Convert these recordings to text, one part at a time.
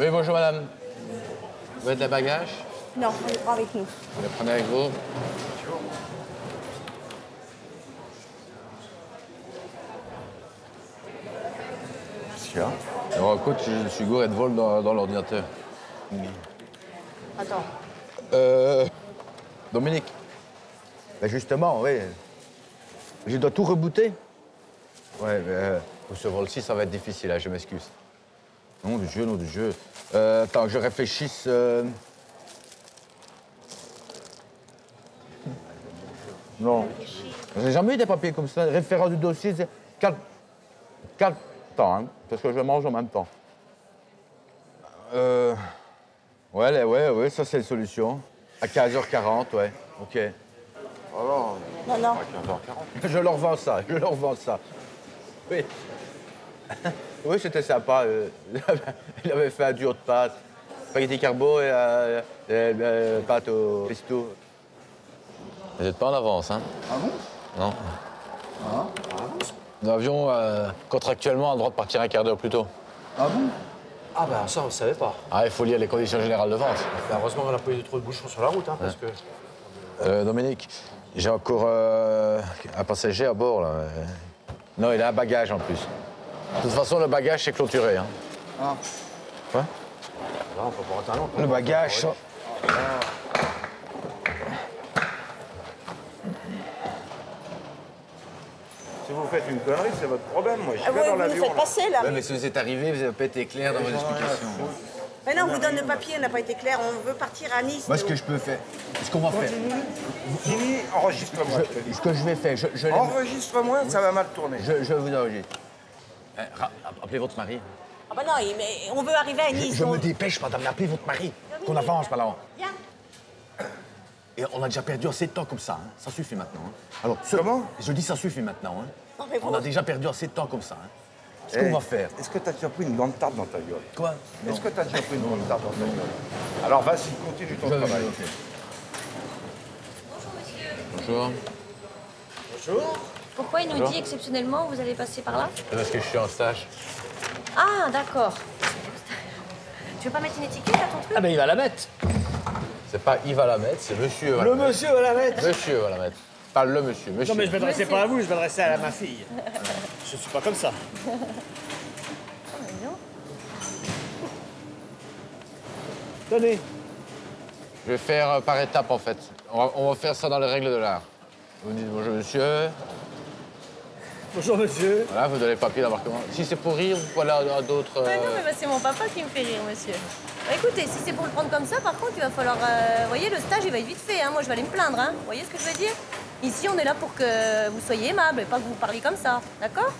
Oui, bonjour madame. Vous êtes les bagages? Non, on les prend avec nous. Vous les prenez avec vous? Qu'est-ce qu'il y a? Alors, écoute, je suis gouré de vol dans l'ordinateur. Attends. Dominique. Ben justement, oui. Je dois tout rebooter. Ouais, mais pour ce vol-ci, ça va être difficile, hein, je m'excuse. Nom du jeu, nom du jeu. Attends, que je réfléchisse. Non. J'ai jamais eu des papiers comme ça. Référent du dossier, c'est 4 temps, hein, parce que je mange en même temps. Ouais, ça c'est la solution. À 15h40, ouais. OK. Alors, Non, non. Je leur vends ça, je leur vends ça. Oui. Oui, c'était sympa. Il avait fait un duo de pâtes. Spaghetti carbo et pâtes au pesto. Vous n'êtes pas en avance, hein? ah bon? Non. Ah, Nous avions contractuellement le droit de partir un quart d'heure plus tôt. ah bon? Ah ben ça, on ne savait pas. Ah, il faut lire les conditions générales de vente. Ben, heureusement qu'on n'a pas eu trop de bouchons sur la route, hein, parce que... Dominique, j'ai encore un passager à bord, là. Non, il a un bagage en plus. De toute façon, le bagage, c'est clôturé, hein. Ah. Quoi? Là, on peut pas rentrer un an. Le bagage, ça. Si vous faites une connerie, c'est votre problème. Moi, je Ah, vais oui, dans vous nous l'avion. faites passer, là. Ouais, mais si vous êtes arrivé, vous n'avez pas été clair dans vos explications. Mais non, on vous donne le papier, on n'a pas été clair. On veut partir à Nice. Moi, ce nous. que je peux faire, ce qu'on va faire, Fini, enregistre-moi. je te dis. ce que je vais faire, Enregistre-moi, ça va mal tourner. je vous enregistre. Appelez votre mari. Ah bah non, mais on veut arriver à Nice. Je on- me dépêche, madame, appelez votre mari. Qu'on avance, madame. Viens. Et on a déjà perdu assez de temps comme ça, hein. Ça suffit maintenant. Hein. Alors, Comment? Je dis ça suffit maintenant. Hein. Non, mais On vous- a déjà perdu assez de temps comme ça. Hein. Ce Eh, qu'on va faire. Est-ce que tu as déjà pris une grande tarte dans ta gueule? Quoi? Est-ce que tu as déjà pris une grande tarte dans ta gueule? Alors vas-y, continue ton travail. Bonjour. Pourquoi il nous dit exceptionnellement vous allez passer par là? C'est parce que je suis en stage. Ah, d'accord. Tu veux pas mettre une étiquette à ton truc? Ah ben il va la mettre. C'est pas il va la mettre, c'est monsieur va la Le mettre. monsieur va la mettre. Monsieur va la mettre. Pas le monsieur, monsieur. Non mais je m'adressais pas à vous, je m'adressais à ma fille. Je suis pas comme ça. Tenez. Je vais faire par étapes, en fait. On va faire ça dans les règles de l'art. Vous dites bonjour, monsieur. Bonjour monsieur. Voilà, vous donnez le papier d'embarquement. Si c'est pour rire, vous pouvez aller à d'autres... Ah non, mais bah, c'est mon papa qui me fait rire, monsieur. Bah, écoutez, si c'est pour le prendre comme ça, par contre, il va falloir... Vous voyez, le stage, il va être vite fait. Hein. Moi, je vais aller me plaindre. Hein. Vous voyez ce que je veux dire? Ici, on est là pour que vous soyez aimable et pas que vous parliez comme ça. D'accord?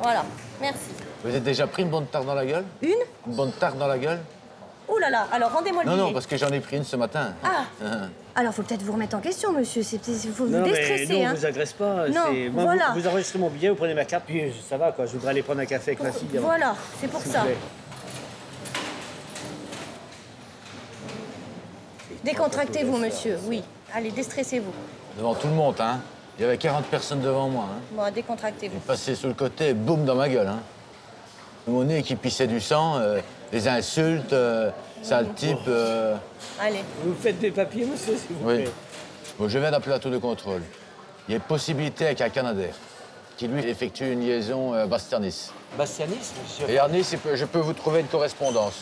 Voilà. Merci. Vous avez déjà pris une bonne tarte dans la gueule? Une? Une bonne tarte dans la gueule? Oh là là, alors rendez-moi le Non, billet. non, parce que j'en ai pris une ce matin. Ah. Alors, faut peut-être vous remettre en question, monsieur. Il faut vous Non, mais déstresser, nous, on hein. vous agresse pas. Non, c'est- moi, voilà. vous enregistrez mon billet, vous prenez ma carte, puis ça va, quoi. Je voudrais aller prendre un café avec ma fille. avant. Voilà, c'est pour S'il ça. vous plaît. Décontractez-vous, monsieur, oui. Allez, déstressez-vous. Devant tout le monde, hein. Il y avait 40 personnes devant moi, hein. Bon, décontractez-vous. Passé sur le côté, boum, dans ma gueule, hein. Mon nez qui pissait du sang, les insultes, sale type... Allez. Vous faites des papiers, monsieur, s'il vous Oui. plaît. Bon, je viens d'appeler la tour de contrôle. Il y a possibilité avec un Canadair qui, lui, effectue une liaison Bastia-Nice. Bastianis, monsieur. Et à Nice, je peux vous trouver une correspondance.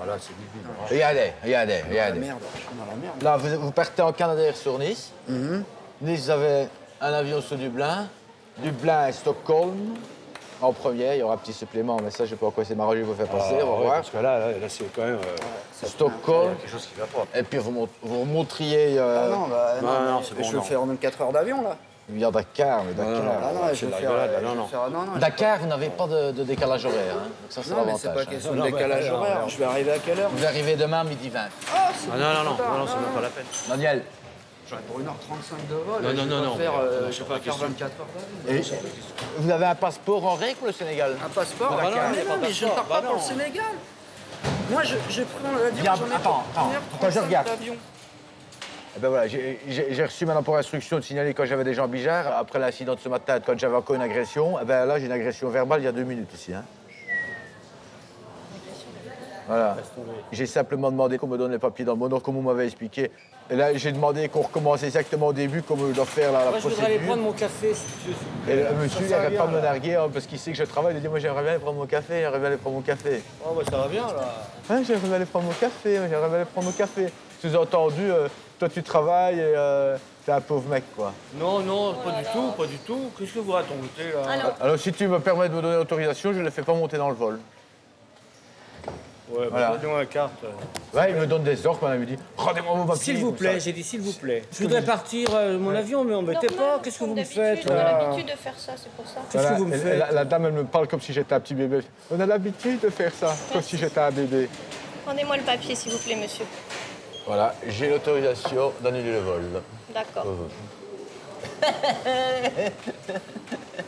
Alors là, c'est divin. Regardez. Merde, je suis dans la merde. Là, vous partez en Canadair sur Nice. Nice, vous avez un avion sur Dublin. Dublin et Stockholm. En premier, il y aura un petit supplément, mais ça, je sais pas à quoi c'est m'arranger, vous faire passer, on va voir. Parce que là c'est quand même... Stockholm. Quelque chose qui va pas. Et puis, vous remonteriez... Ah non, bah, non, mais c'est bon, je vais non. faire en 24 heures d'avion, là. Il y a Dakar, mais Dakar... Ah non, je c'est vais de la faire... rigolade, là, je vais non. faire- non, Dakar, vous n'avez pas de décalage horaire, hein. Donc ça, c'est Non, mais c'est l'avantage. pas hein. question de Non, mais- décalage non, horaire. non. Je vais arriver à quelle heure? Vous arrivez demain à 12h20. Ah non, c'est même pas la peine. Daniel, J'aurais pour 1h35 de vol. Non, je non, vais non, pas non, faire, mais je c'est vais pas pas faire question. 24 heures d'avion. vous avez un passeport en règle pour le Sénégal? Un passeport? Bah non, Dakar. il y a Mais pas non, de mais je ne passeport. pars pas Bah pour le non. Sénégal. Moi, je prends l'avion, Viens, j'en ai attends, pour quand je 1h35 regarde. d'avion. Eh ben voilà, j'ai reçu maintenant pour instruction de signaler quand j'avais des gens bijards. Après l'incident de ce matin, quand j'avais encore une agression, eh ben là, j'ai une agression verbale il y a 2 minutes ici. Hein. Voilà. Laisse tomber. J'ai simplement demandé qu'on me donne les papiers dans mon ordre, comme vous m'avez expliqué. Et là, j'ai demandé qu'on recommence exactement au début, comme je dois faire la Moi, je voudrais aller procédure. prendre mon café, si tu veux. Et le monsieur, il Ça va n'arrête bien, pas de me là. narguer hein, parce qu'il sait que je travaille. Il dit, moi, j'aimerais bien aller prendre mon café, j'aimerais bien aller prendre mon café. Oh, bah, ça va bien, là. Hein, j'aimerais bien aller prendre mon café, j'aimerais bien aller prendre mon café. Sous-entendu, toi, tu travailles et t'es un pauvre mec, quoi. Non, non, pas du tout, pas du tout. Qu'est-ce que vous racontez là? Alors, si tu me permets de me donner l'autorisation, je ne le fais pas monter dans le vol. Ouais, Voilà. bah, donne-moi la carte. Ouais, il me donne des ordres, madame, il me dit, rendez-moi vos papiers. S'il vous comme plaît, ça. j'ai dit s'il vous plaît. Je voudrais partir, mon avion, mais embêtez pas. Normal, Qu'est-ce que comme vous me d'habitude, faites, On a là? l'habitude de faire ça, c'est pour ça. Qu'est-ce que vous me et faites? la dame, elle me parle comme si j'étais un petit bébé. On a l'habitude de faire ça, comme si j'étais un bébé. Rendez-moi le papier, s'il vous plaît, monsieur. Voilà, j'ai l'autorisation d'annuler le vol. D'accord.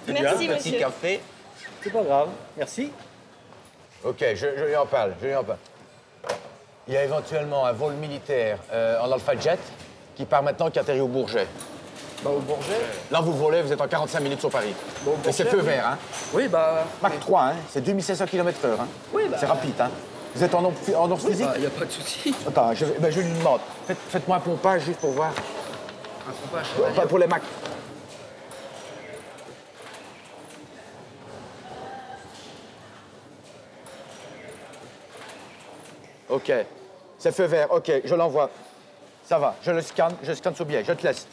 bien, Merci, Petit monsieur. café. C'est pas grave, merci. Ok, je lui en parle, je lui en parle. Il y a éventuellement un vol militaire en Alpha Jet qui part maintenant, qui atterrit au Bourget. Bah, au Bourget? Là, vous volez, vous êtes en 45 minutes sur Paris. Bon, Et c'est feu vert, hein. Oui, bah. Mach 3, hein. C'est 2500 km/h, hein. Oui, bah. C'est rapide, hein. Vous êtes en ordre physique? Il n'y a pas de souci. Attends, je lui demande. Faites-moi un pompage juste pour voir. Un pompage Pas pour les Mach. Ok. C'est feu vert, ok, je l'envoie. Ça va, je scanne ce billet, je te laisse.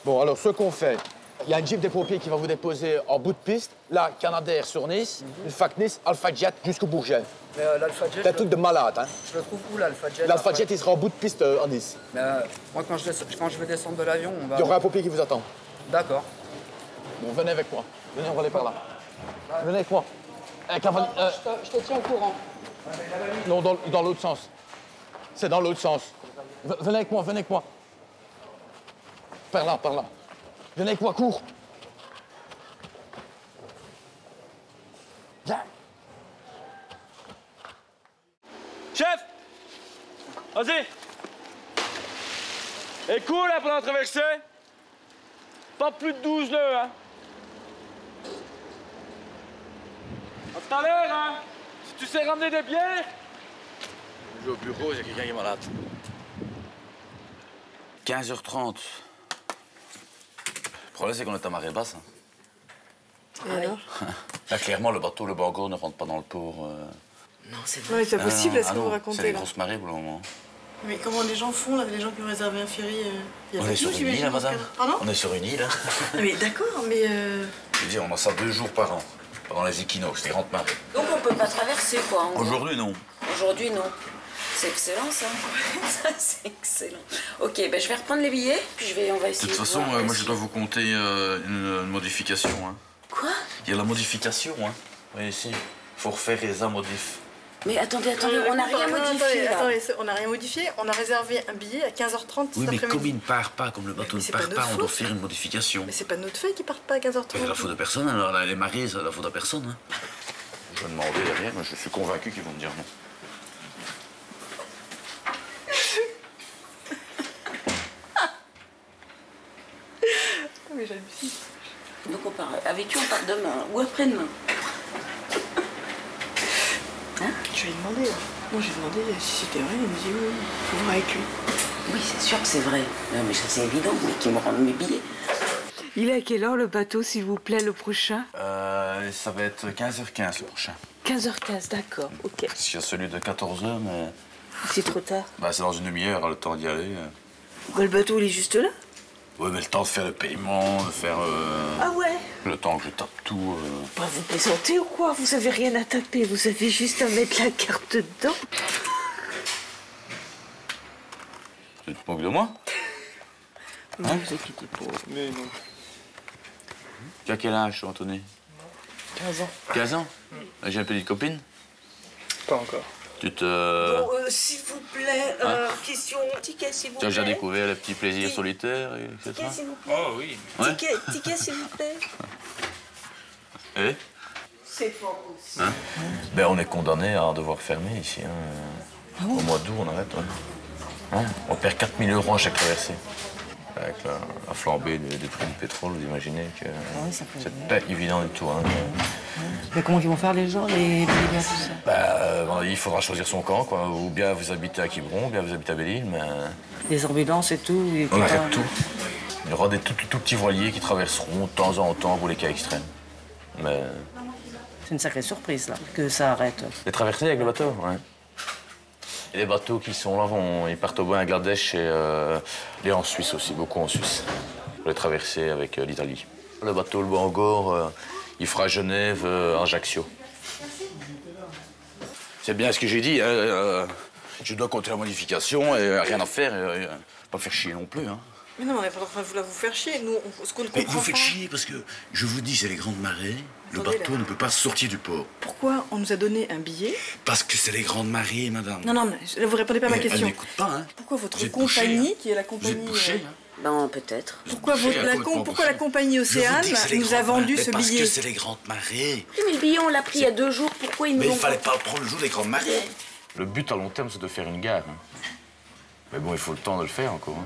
Bon, alors ce qu'on fait, il y a un jeep des pompiers qui va vous déposer en bout de piste. Là, Canadair sur Nice, une fac Nice, Alpha Jet jusqu'au Bourget. Mais l'Alpha Jet, C'est un truc de malade, hein. je le trouve où l'Alpha Jet? L'Alpha après Jet, il sera en bout de piste en Nice. Mais moi, quand je vais descendre de l'avion, on va. Il y aura un pompier qui vous attend. D'accord. Bon, venez avec moi. Venez, on va aller par là. Venez avec moi. Je te tiens au courant. Non, dans l'autre sens. C'est dans l'autre sens. Venez avec moi, venez avec moi. Par là, par là. Venez avec moi, cours. Viens. Chef! Vas-y! Et cool là pendant la traversée? Pas plus de 12 nœuds, hein? À tout à l'heure, hein? Si tu sais ramener des bières? Je vais au bureau, il y a quelqu'un qui est malade. 15h30. Le problème, c'est qu'on est à marée basse. Hein. Et alors? Là, clairement, le bateau, le Bango, ne rentre pas dans le port. Non, c'est vrai, c'est possible, est-ce que vous C'est racontez des là? grosses marées pour le moment. Mais comment les gens font là, les gens qui ont réservé un ferry? Il y a On pas est de sur nous, une j'imagine, île, hein, dans ce madame. cas-là. Pardon? On est sur une île. Hein. Ah, mais d'accord, mais Je veux dire, on a ça 2 jours par an. Pendant les équinoxes, les grandes marées. Donc on peut pas traverser quoi. en gros. Aujourd'hui, non. Aujourd'hui non. C'est excellent ça. Ça c'est excellent. Ok, ben je vais reprendre les billets, puis on va De essayer. toute façon, voir, moi, je dois vous compter une modification. Hein. Quoi? Il y a la modification, hein. Oui, ici. Il faut refaire les modifs. Mais attendez, on n'a rien modifié là. Attendez, on n'a rien modifié, on a réservé un billet à 15h30 cet Oui, mais après-midi. comme il ne part pas, comme le bateau Mais ne c'est part pas pas, notre on doit faute. faire une modification. Mais c'est pas de notre fait qu'ils partent pas à 15h30. C'est la faute de personne, alors là, les marées, c'est la faute de personne. Hein. Je vais demander derrière, mais je suis convaincu qu'ils vont me dire non. Mais j'hallucine. Donc on part. Avec qui on part demain ou après-demain? Je lui ai demandé. Moi j'ai demandé si c'était vrai, il me dit oui, faut voir avec lui. Oui, c'est sûr que c'est vrai. Non, mais ça c'est évident, mais qu'ils me rendent mes billets. Il est à quelle heure le bateau, s'il vous plaît, le prochain? Ça va être 15h15 le prochain. 15h15, d'accord, ok. S'il y a celui de 14h, mais C'est trop tard. bah, c'est dans une demi-heure, le temps d'y aller. Bah, le bateau, il est juste là. Oui, mais le temps de faire le paiement, de faire Ah ouais? le temps que je tape tout. Bah, vous plaisantez ou quoi? Vous avez rien à taper, vous avez juste à mettre la carte dedans. Tu te moques de moi? Ne vous inquiétez pas. Mais non. Tu as quel âge, Anthony? 15 ans. 15 ans? J'ai une petite copine? Pas encore. Tu te... Bon, s'il vous plaît, question ticket, s'il vous Tu as plaît. déjà découvert les petits plaisirs solitaires, etc. Ticket, s'il vous plaît. Oh oui. Ouais. Ticket, s'il vous plaît. Eh? C'est fort aussi. Hein? Ben, on est condamné à devoir fermer ici. Hein. Au mois d'août, on arrête. Ouais. Hein? On perd 4 000 € à chaque traversée. Avec la flambée des prix du pétrole, vous imaginez que oui, ça peut c'est pas évident du tout. Hein. Mais comment ils vont faire les gens, les Béliens, tout ça? Il faudra choisir son camp, quoi. Ou bien vous habitez à Quiberon, ou bien vous habitez à Belle-Île, mais... Les ambulances et tout. Et On arrête tout. Il y aura des tout petits voiliers qui traverseront de temps en temps pour les cas extrêmes. Mais... C'est une sacrée surprise, là, que ça arrête. Les traversées avec le bateau, ouais. Et les bateaux qui sont là, ils partent au Bangladesh et en Suisse aussi, beaucoup en Suisse, pour les traverser avec l'Italie. Le bateau, le Bangor, il fera Genève, Ajaccio. C'est bien ce que j'ai dit, je dois compter la modification et rien à faire, pas faire chier non plus. Hein. Mais non, on n'est pas en train de vous faire chier. Nous, ce qu'on ne comprend Mais vous faites pas... chier parce que, je vous dis, c'est les grandes marées, le Attendez, bateau là. ne peut pas sortir du port. Pourquoi on nous a donné un billet? Parce que c'est les grandes marées, madame. Non, non, mais là, vous répondez pas à ma Elle question. n'écoute pas, hein. Pourquoi votre Vous êtes compagnie, bouché, hein. qui est la Vous compagnie... êtes bouché, hein. Bon, peut-être. Pourquoi, Bouché, complètement pourquoi la bouché. compagnie Je vous Océane dis que c'est les nous a grandes vendu marées, ce parce billet? que c'est les grandes marées. Oui, mais le billet, on l'a pris il y a 2 jours. Pourquoi ils nous Mais il l'ont fallait pas... pas prendre le jour des grandes marées. Le but à long terme, c'est de faire une gare. Hein. Mais bon, il faut le temps de le faire encore. Hein.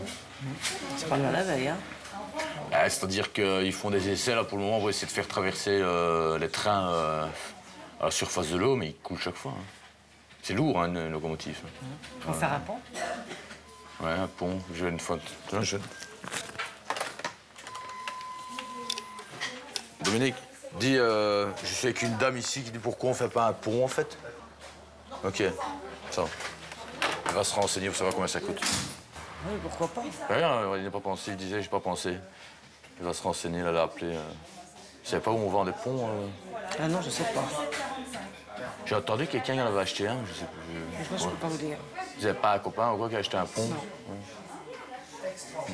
C'est pas mal la veille, hein. C'est-à-dire qu'ils font des essais, là, pour le moment, on va essayer de faire traverser les trains à la surface de l'eau, mais ils coulent chaque fois. Hein. C'est lourd, hein, une locomotive. On va faire un pont? Ouais, un pont. Je vais une fois... Dominique, dis, je suis avec une dame ici qui dit pourquoi on fait pas un pont, en fait. Ok, ça. Elle va se renseigner pour savoir combien ça coûte. Oui, pourquoi pas? Rien, il n'a pas pensé, il disait, j'ai pas pensé. Il va se renseigner, elle a appelé. Je savais pas où on vend des ponts. Ah non, je sais pas. J'ai entendu quelqu'un qui en avait acheté un, je sais plus. Je peux pas vous dire. Vous n'avez pas un copain ou quoi qui a acheté un pont? Non. Ouais.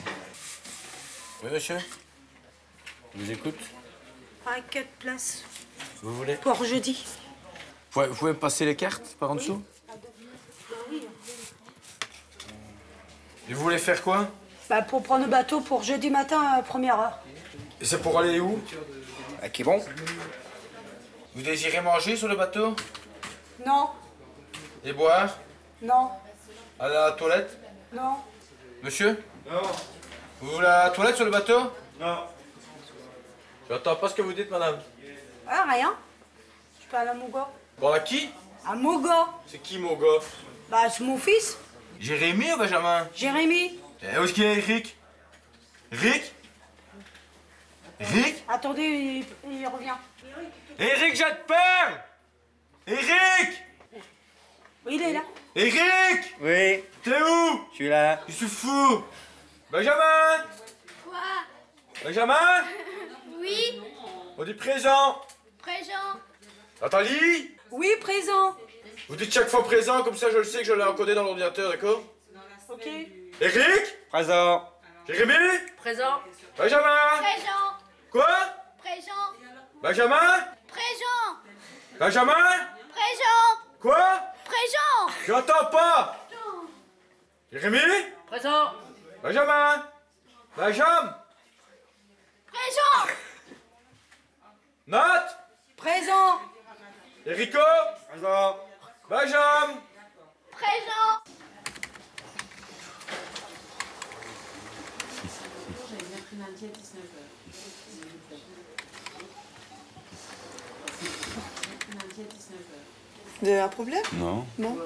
Oui, monsieur? Je vous écoute. À 4 places Vous voulez? pour jeudi. Vous pouvez me passer les cartes par en dessous? Et vous voulez faire quoi? Bah, pour prendre le bateau pour jeudi matin à 1h. Et c'est pour aller où? À Quiberon. Vous désirez manger sur le bateau? Non, Et boire? non, Aller à la toilette? non. Monsieur? Non. Vous voulez à la toilette sur le bateau? Non. J'entends pas ce que vous dites, madame. Ah, rien. Je parle à mon gars. Bon, à qui? À mon gars. C'est qui, mon gars? Bah, c'est mon fils, Jérémy ou Benjamin? Jérémy. Et où est-ce qu'il est, Eric? Eric? Eric? Attendez, il revient. Eric, j'ai peur! Eric! Oui, il est là. Eric! Oui, T'es où? je suis là. Je suis fou! Benjamin! Quoi? Benjamin? Oui, On dit présent! présent. Nathalie? Oui, présent. Vous dites chaque fois présent, comme ça je le sais que je l'ai encodé dans l'ordinateur, d'accord? Ok. Eric? Présent. Jérémy? Présent. Benjamin? Présent. Quoi? Présent. Benjamin? Présent. Benjamin? Présent. Quoi? Présent. J'entends pas! Jérémy? Présent. Benjamin? Benjamin? Présent. Nat? Présent. Erico? Présent. Benjamin? Présent. Vous avez un problème? Non. Non.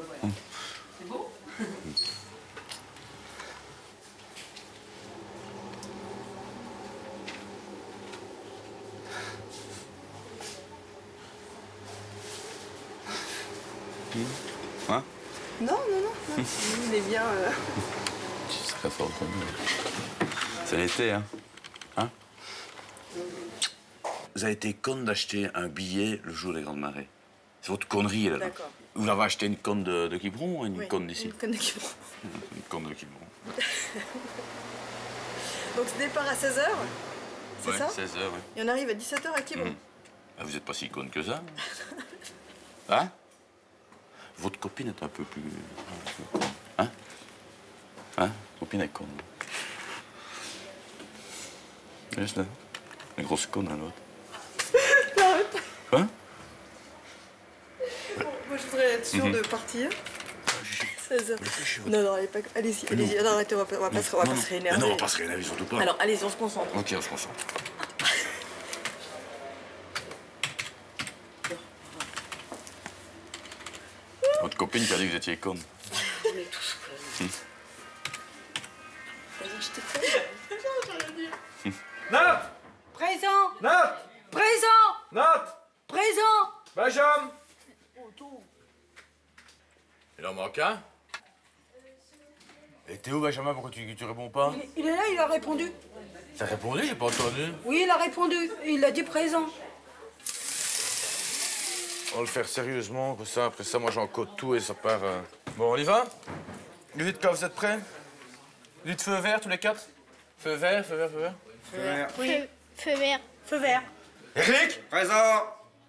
Hein? Non, non, non. non. Il est bien... C'est très fort, quand même. C'est l'été, hein? Hein? Vous avez été conne d'acheter un billet le jour des grandes marées. C'est votre connerie, là. D'accord. Vous l'avez acheté une conne de Quiberon ou une Oui, conne d'ici? une conne de Quiberon. Une conne de Quiberon. Donc, ce départ à 16h, c'est Ouais, ça? 16h, oui. Et on arrive à 17h à Quiberon. Ah, vous n'êtes pas si conne que ça. Hein? Votre copine est un peu plus... Hein? Hein? Copine est conne. Laisse-la. Une grosse conne, hein, l'autre. Quoi? Moi, je voudrais être sûre de partir. Non, non, allez-y, allez-y. Non, arrêtez, on va pas se réénerver. Non, on va pas se réénerver, surtout pas. Alors, allez-y, on se concentre. Ok, on se concentre. Votre copine qui a dit que vous étiez con. On est tous cons. Vas-y, je t'écoute. Nat! Présent. Nat! Présent. Nat! Présent. Benjamin! Il en manque un? Et t'es où, Benjamin? Pourquoi tu réponds pas? Il est là, il a répondu. T'as répondu? J'ai pas entendu. Oui, il a répondu. Il a dit présent. On va le faire sérieusement, comme ça. Après ça, moi, j'en code tout et ça part... Bon, on y va? Vous dites quand vous êtes prêts? Vous dites feu vert, tous les quatre? Feu vert, feu vert, feu vert? Feu vert. Oui. Feu vert. Feu vert. Eric? Présent.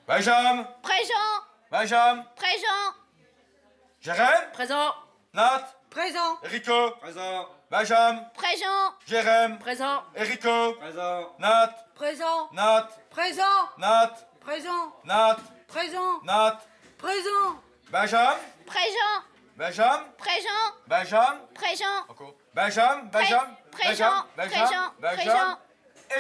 Benjamin? Présent. Benjamin? Présent. Jérém? Présent. Nat? Présent. Erico? Présent. Benjamin? Présent. Jérém? Présent. Erico? Présent. Nat? Présent. Nat? Présent. Nat? Présent. Nat? Présent. Nat? Présent. Benjamin? Présent. Benjamin? Présent. Benjamin? Présent. Encore. Benjamin? Benjamin? Présent. Benjamin? Présent.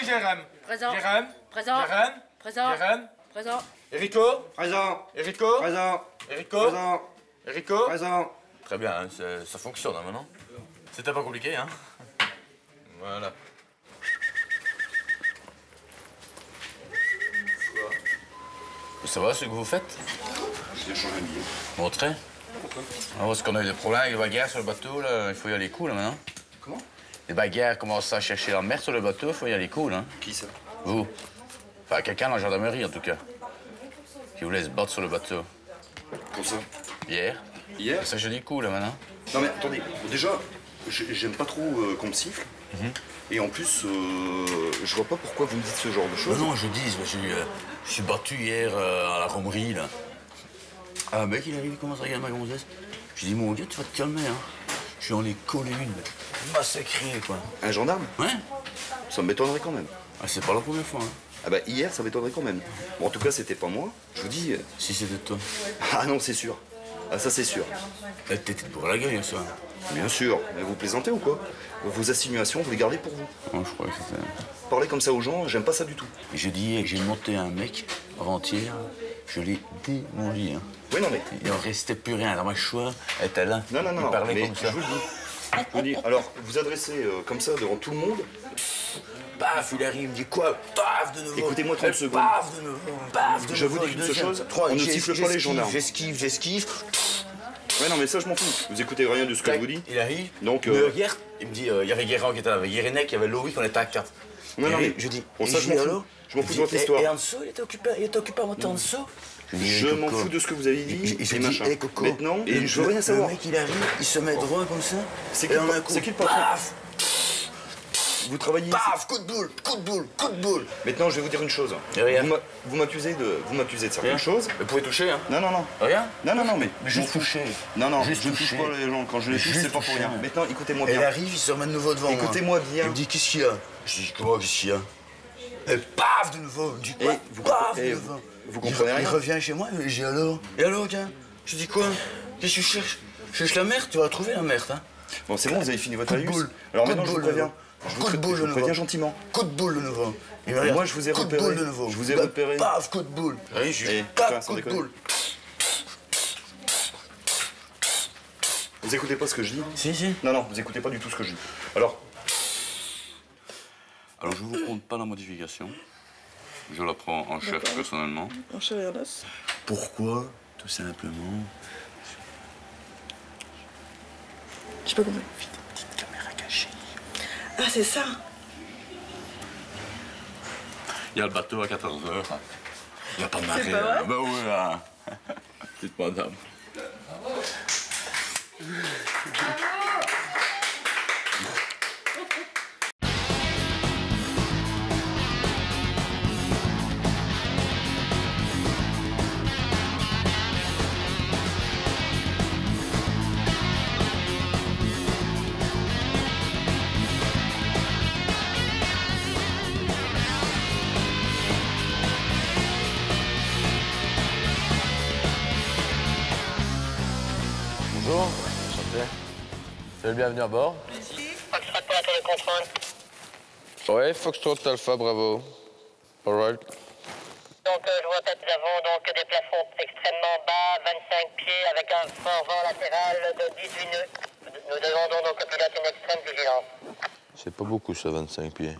Et Jérém? Présent. Jérém? Présent. Jérém? Présent. Jérém? Présent. Erico? Présent. Erico? Présent. Erico? Présent. Erico? Présent. Très bien, hein, ça fonctionne hein, maintenant. C'était pas compliqué, hein? Voilà. Ça va ce que vous faites? J'ai changé de billet. Montrez. Ah, parce qu'on a eu des problèmes avec les bagarres sur le bateau, là. Il faut y aller cool, là, maintenant. Comment? Les bagarres commencent à chercher la merde sur le bateau, il faut y aller cool, hein. Qui ça? Vous. Enfin, quelqu'un dans la gendarmerie, en tout cas. Qui voulait se battre sur le bateau. Comme ça? Hier. Hier? Et ça, je dis cool, là, maintenant. Non mais attendez, déjà, j'aime pas trop qu'on me siffle. Et en plus, je vois pas pourquoi vous me dites ce genre de choses. Non, je dis, je suis battu hier à la romerie, là. Un mec, il arrive, il commence à regarder ma gonzesse. Je dis, mon gars, tu vas te calmer, hein. Je suis en les coller une, massacré, quoi. Un gendarme? Ouais. Ça m'étonnerait quand même. Ah, c'est pas la première fois, hein. Ah bah hier, ça m'étonnerait quand même. Bon, en tout cas, c'était pas moi. Je vous dis... Si c'était toi. Ah non, c'est sûr. Ah ça, c'est sûr. T'étais pour la gueule, ça. Bien sûr. Mais vous plaisantez ou quoi? Vos insinuations, vous les gardez pour vous. Oh, je crois que c'était... Parler comme ça aux gens, j'aime pas ça du tout. Je dis que j'ai monté un mec avant-hier, je l'ai démoli, hein. Oui, non mais... Il en restait plus rien, la mâchoire était là. Non, non, non, il parlait mais comme ça. je vous le dis. Je vous le dis. Alors, vous adressez comme ça devant tout le monde. Paf, il arrive, il me dit quoi? Paf, de nouveau. Écoutez-moi 30 secondes. Paf, de nouveau. Paf, de Je nouveau. vous dis une seule chose, Trois, on ne siffle pas les gendarmes. J'esquive. Ouais, non, mais ça, je m'en fous. Vous écoutez rien de ce que je vous dis. Il arrive, Donc, il me regarde, il me dit, il y avait Guérin qui était là, il y avait Guérinec, il y avait Loïc, on était à 4. Non, non, mais je dis, bon, ça, je m'en fous. Je m'en fous de votre histoire. Et en dessous, il était occupé à monter en dessous. Je m'en fous de ce que vous avez dit. Et je et dis, machin. hé Coco, Maintenant, et je veux rien savoir. Le mec, il arrive, il se met droit comme ça. C'est et en un coup, qui le patron? paf, Vous travaillez paf, coup de boule. Maintenant, je vais vous dire une chose. Et rien. Vous m'accusez de certaines Rien. choses. Vous pouvez toucher, hein? Non, non, non. Rien? Non, mais Juste toucher. Non, non, Juste je ne touche toucher. pas les gens. Quand je les touche, Juste c'est pas pour toucher. rien. Maintenant, écoutez-moi Et il bien. arrive, il se remet de nouveau devant moi. Écoutez-moi bien. Il me dit, qu'est-ce qu'il y a? Je dis, comment, qu'est-ce qu'il y a? Et paf, de nouveau. Il me dit quoi? Paf, de nouveau. Vous comprenez rien? Il revient chez moi, et j'ai alors? Et alors, tiens? Je dis quoi? Qu'est-ce que tu cherches? Je cherche la merde, tu vas la trouver, la merde, hein? Bon, c'est bon, vous avez fini votre Coup de laïus. boule. Alors Coup de maintenant, je vous boule, préviens. Coup de boule, Je de vous préviens nouveau. gentiment. Coup de boule de nouveau. Moi, je vous ai Coup de repéré. boule de nouveau. Je vous ai repéré. Paf, coup de boule. Oui, je Eh, paf, putain, sans coup de déconner. boule. Vous écoutez pas ce que je dis? Si. Non, non, vous écoutez pas du tout ce que je dis. Alors, Alors, je vous compte pas la modification. Je la prends en charge personnellement. En chair et en os. Pourquoi? Tout simplement. J'ai pas compris. Petite caméra cachée. Ah, c'est ça. Il y a le bateau à 14h. Il n'y a pas de marée. C'est pas vrai? Bah ouais, là. Petite madame. Bonjour, enchanté. Soyez le bienvenu à bord. Foxtrot pour la tour de contrôle. Ouais, Foxtrot Alpha, bravo. All right. Donc, je vois que nous avons donc des plafonds extrêmement bas, 25 pieds, avec un fort vent latéral de 18 nœuds. Nous demandons donc au pilote une extrême vigilance. C'est pas beaucoup, ça, 25 pieds.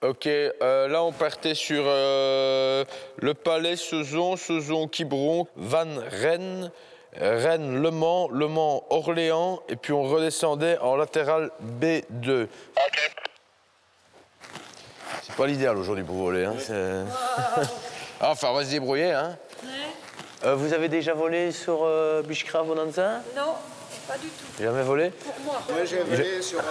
Ok, là, on partait sur le Palais, Sauzon, Quiberon, Vannes, Rennes, Rennes, Le Mans, Orléans, et puis on redescendait en latéral B2. Ok. C'est pas l'idéal aujourd'hui pour voler, hein. Enfin, on va se débrouiller, hein. Ouais. Vous avez déjà volé sur Beechcraft Bonanza? Non, pas du tout. Jamais volé? Pour moi. Moi, j'ai volé sur,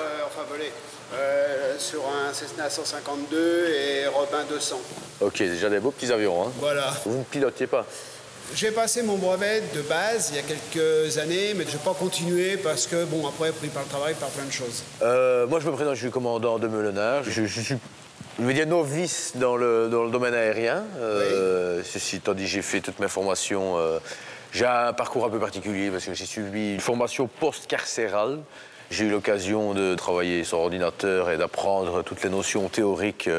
sur un Cessna 152 et Robin 200. Ok, déjà des beaux petits avions, hein. Voilà. Vous ne pilotiez pas? J'ai passé mon brevet de base il y a quelques années, mais je n'ai pas continué parce que, bon, après, pris par le travail, par plein de choses. Moi, je me présente, je suis commandant de Meulenard. Je suis, je veux dire, novice dans le domaine aérien. Ceci étant dit, j'ai fait toutes mes formations. J'ai un parcours un peu particulier parce que j'ai suivi une formation post-carcérale. J'ai eu l'occasion de travailler sur ordinateur et d'apprendre toutes les notions théoriques.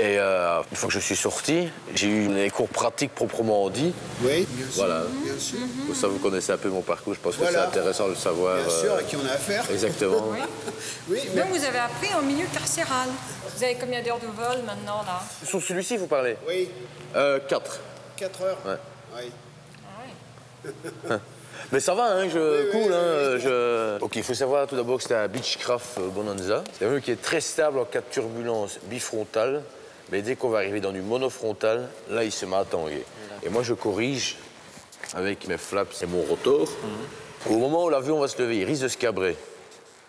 Et une fois que je suis sorti, j'ai eu les cours pratiques proprement dit. Oui, bien sûr. Voilà. Bien sûr. Ça, vous connaissez un peu mon parcours. Je pense que Voilà. c'est intéressant de le savoir. Bien sûr, à qui on a affaire. Exactement. Oui. Oui, mais... Donc vous avez appris en milieu carcéral. Vous avez combien d'heures de vol maintenant là? Sur celui-ci, vous parlez? Oui. 4. 4 heures. Ouais. Oui. Mais ça va, hein, cool. Hein, Ok, il faut savoir tout d'abord que c'était un Beechcraft Bonanza. C'est un avion qui est très stable en cas de turbulence bifrontale, mais dès qu'on va arriver dans du monofrontal, là, il se met à tanguer. Et moi, je corrige avec mes flaps et mon rotor. Au moment où l'avion va se lever, il risque de se cabrer,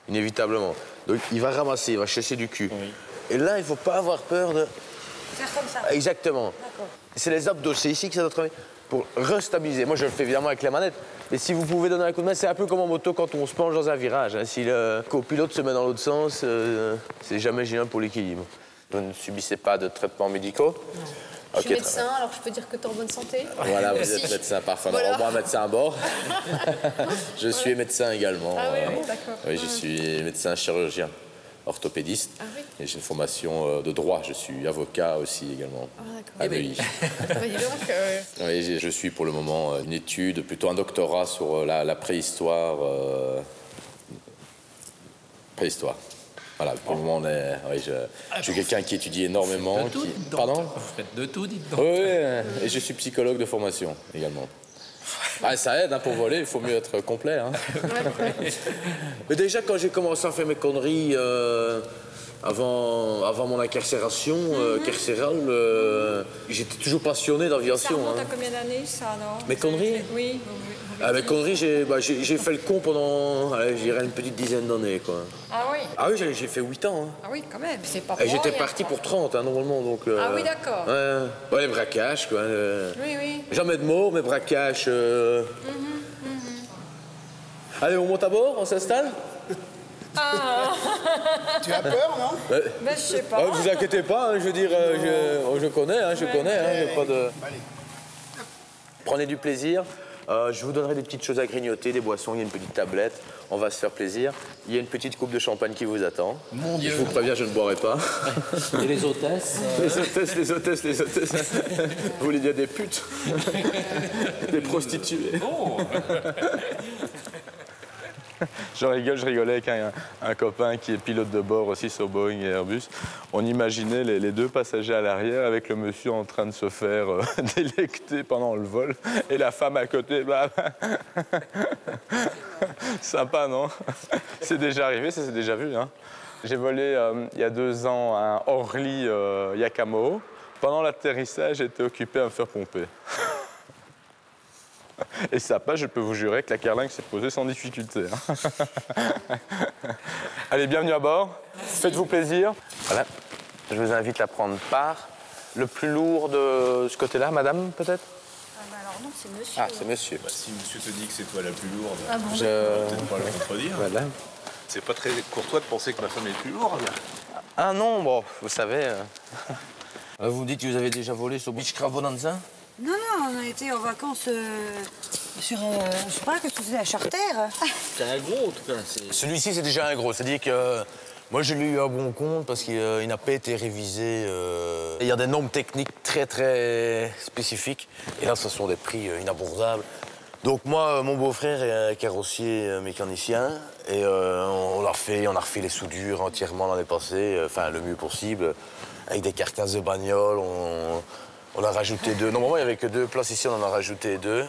inévitablement. Donc, il va ramasser, il va chasser du cul. Et là, il ne faut pas avoir peur de... Faire comme ça. Exactement. C'est les abdos, c'est ici que ça doit travailler pour restabiliser. Moi, je le fais évidemment avec la manette. Mais si vous pouvez donner un coup de main, c'est un peu comme en moto quand on se penche dans un virage. Hein. Si le copilote se met dans l'autre sens, c'est jamais gênant pour l'équilibre. Vous ne subissez pas de traitements médicaux? Non. Okay, je suis médecin, alors je peux dire que tu es en bonne santé. Voilà, vous êtes médecin, parfait. Voilà. Moi, médecin à bord. Je suis médecin également. Ah oui, d'accord. Oui, je suis médecin chirurgien, orthopédiste. Ah oui. Et j'ai une formation de droit. Je suis avocat aussi également. Ah d'accord. À Neuilly. Oui, je suis pour le moment une étude, plutôt un doctorat sur la préhistoire. Préhistoire. Voilà, pour le moment, on est, oui, je suis quelqu'un qui étudie énormément. De tout, Pardon? Vous faites de tout, dites donc. Oui, et je suis psychologue de formation également. Ah, ça aide hein, pour voler, il faut mieux être complet. Hein. Mais déjà, quand j'ai commencé à faire mes conneries avant mon incarcération carcérale, j'étais toujours passionné d'aviation. Ça remonte hein. à combien d'années ça alors? Mes conneries? Oui. Mes conneries, j'ai fait le con pendant, allez, je dirais, une petite dizaine d'années, quoi. Ah oui? Ah oui, j'ai fait 8 ans. Hein. Ah oui, quand même, c'est pas Et j'étais rien, parti quoi. pour 30, hein, normalement, donc... Ah oui, d'accord. Ouais, les braquages, quoi. Oui, oui. Jamais de mots, mais braquages... Allez, on monte à bord, on s'installe? Ah. Tu as peur, non? Ben, je sais pas. Vous inquiétez pas, hein, je veux dire, je connais, hein, j'ai pas de... Prenez du plaisir. Je vous donnerai des petites choses à grignoter, des boissons, il y a une petite tablette, on va se faire plaisir. Il y a une petite coupe de champagne qui vous attend. Mon Dieu. Je vous préviens, je ne boirai pas. Et les hôtesses Les hôtesses. Vous voulez dire des putes? Des prostituées. Oh. Je rigolais avec un copain qui est pilote de bord aussi sur Boeing et Airbus. On imaginait les deux passagers à l'arrière avec le monsieur en train de se faire délecter pendant le vol et la femme à côté. Bah, sympa, non? C'est déjà arrivé, ça s'est déjà vu. Hein. J'ai volé il y a 2 ans un Orly Yakamo. Pendant l'atterrissage, j'étais occupé à me faire pomper. Et ça passe, je peux vous jurer que la carlingue s'est posée sans difficulté. Hein. Allez, bienvenue à bord. Faites-vous plaisir. Voilà, je vous invite à prendre part. Le plus lourd de ce côté-là, madame, peut-être? Alors non, c'est monsieur. Ah, c'est monsieur. Bah, si monsieur te dit que c'est toi la plus lourde, Ah bon? on va peut-être pas le contredire. Voilà. C'est pas très courtois de penser que ma femme est plus lourde. Ah non, bon, vous savez... Vous me dites que vous avez déjà volé sur Beechcraft Bonanza? Non, non, on a été en vacances Sur, je sais pas, que c'est la charter. C'est un gros, en tout cas. Celui-ci, c'est déjà un gros. C'est-à-dire que moi, je l'ai eu à bon compte parce qu'il n'a pas été révisé. Il y a des normes techniques très, très spécifiques. Et là, ce sont des prix inabordables. Donc moi, mon beau-frère est un carrossier mécanicien. Et on a refait les soudures entièrement l'année passée, enfin, le mieux possible. Avec des carcasses de bagnole, on a rajouté 2. Normalement, il n'y avait que 2 places ici, on en a rajouté 2.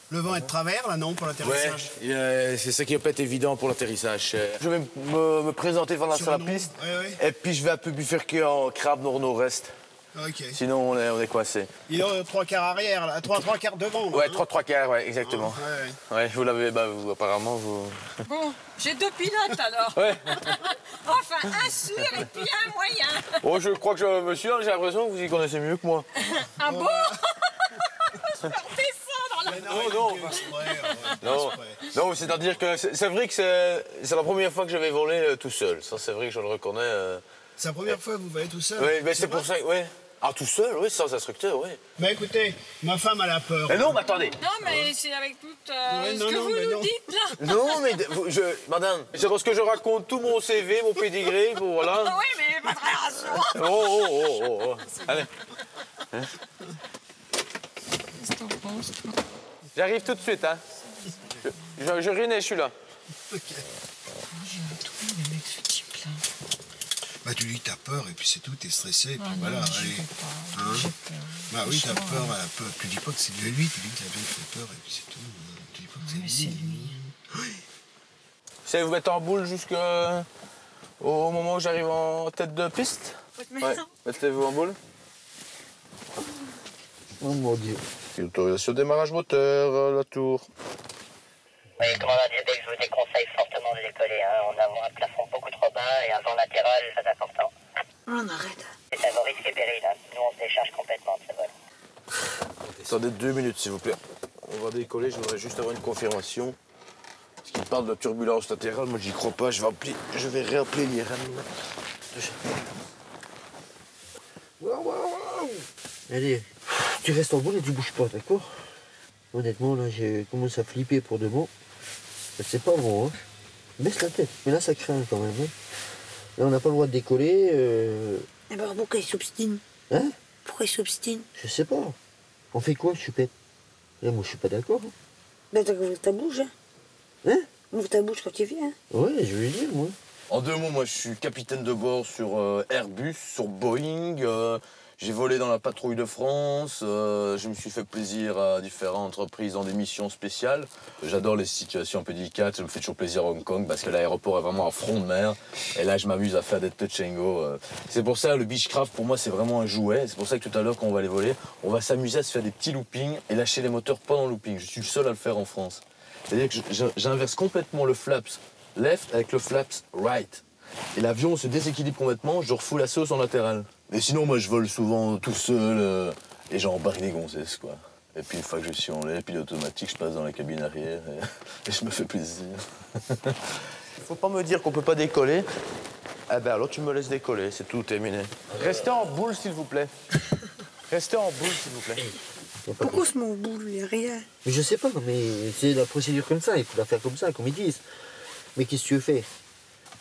Le vent est de travers, là, non, pour l'atterrissage? Ouais, c'est ça qui va pas être évident pour l'atterrissage. Je vais me présenter devant la piste, et puis je vais un peu bifurquer en crabe nord-nord-est. Ok. Sinon, on est coincé. Il est 3 quarts arrière, là. 3 quarts devant. Là, ouais, hein? 3 quarts, ouais, exactement. Ouais, vous l'avez, vous, apparemment, vous... Bon, j'ai 2 pilotes alors. Ouais. Enfin, un sûr et puis un moyen. Oh, je crois que monsieur, j'ai l'impression que vous y connaissez mieux que moi. Ah bon? Je vais redescendre là. Non, c'est-à-dire que c'est vrai que c'est la première fois que je vais voler tout seul. Ça, c'est vrai que je le reconnais. C'est la première fois que vous volez tout seul? Oui, mais c'est pour ça, oui. Ah, tout seul, oui, sans instructeur, oui. Bah écoutez, ma femme a la peur. Mais non, mais attendez. Non, mais c'est avec tout ce que vous nous dites là. Non, mais madame, c'est parce que je raconte tout mon CV, mon pédigré, voilà. Oui, mais pas très rassurant. Oh. Allez. Qu'est-ce que t'en penses, toi? J'arrive tout de suite, hein. Je rine et je suis là. Ok. J'ai un trou, le mec, ce type-là. Bah tu dis que t'as peur et puis c'est tout, t'es stressé, et puis voilà, non, allez. Hein? Bah oui, t'as peur, elle a peur. Tu dis pas que c'est de lui, tu dis que la vieille fait peur et puis c'est tout. Tu dis pas que c'est lui. Oui. Vous vous mettre en boule jusqu'au moment où j'arrive en tête de piste? Faut te mettre ça. Mettez-vous en boule. Oh mon Dieu. Autorisation de démarrage moteur, la tour. Oui, commandant Diabex, je vous déconseille fortement de décoller. Hein. On a un plafond beaucoup trop bas et un vent latéral très important. On arrête. C'est à vos risques et périls. Hein. Nous, on se décharge complètement de ce vol. Attendez 2 minutes, s'il vous plaît. On va décoller, je voudrais juste avoir une confirmation. Parce qu'il parle de turbulence latérale, moi j'y crois pas, je vais réappeler l'IRM. Allez, tu restes en boule et tu bouges pas, d'accord? Honnêtement, là, j'ai commencé à flipper pour de bon. C'est pas bon, hein. Baisse la tête, mais là, ça craint quand même. Hein. Là, on n'a pas le droit de décoller. Eh ben, pourquoi il s'obstine? Hein? Pourquoi il s'obstine? Je sais pas. On fait quoi, chupette? Là, moi, je suis pas d'accord. Hein. Ben, t'ouvres ta bouche, hein? Hein? Ouvre ta bouche quand tu viens. Ouais, je veux dire, moi. En 2 mots, moi je suis capitaine de bord sur Airbus, sur Boeing. J'ai volé dans la patrouille de France. Je me suis fait plaisir à différentes reprises dans des missions spéciales. J'adore les situations un peu délicates. Ça me fait toujours plaisir à Hong Kong parce que l'aéroport est vraiment à front de mer. Et là, je m'amuse à faire des touch and go. C'est pour ça, le Beechcraft, pour moi, c'est vraiment un jouet. C'est pour ça que tout à l'heure, quand on va aller voler, on va s'amuser à se faire des petits loopings et lâcher les moteurs pendant le looping. Je suis le seul à le faire en France. C'est-à-dire que j'inverse complètement le flaps left avec le flaps right. Et l'avion se déséquilibre complètement, je refous la sauce en latéral. Mais sinon, moi, je vole souvent tout seul et j'embarque des gonzesses, quoi. Et puis, une fois que je suis en l'air, pilote automatique, je passe dans la cabine arrière et je me fais plaisir. Il faut pas me dire qu'on peut pas décoller. Eh ben alors, tu me laisses décoller, c'est tout terminé. Restez en boule, s'il vous plaît. Restez en boule, s'il vous plaît. Pourquoi ce mot boule, il n'y a rien? Mais je sais pas, mais c'est la procédure comme ça, il faut la faire comme ça, comme ils disent. Mais qu'est-ce que tu fais?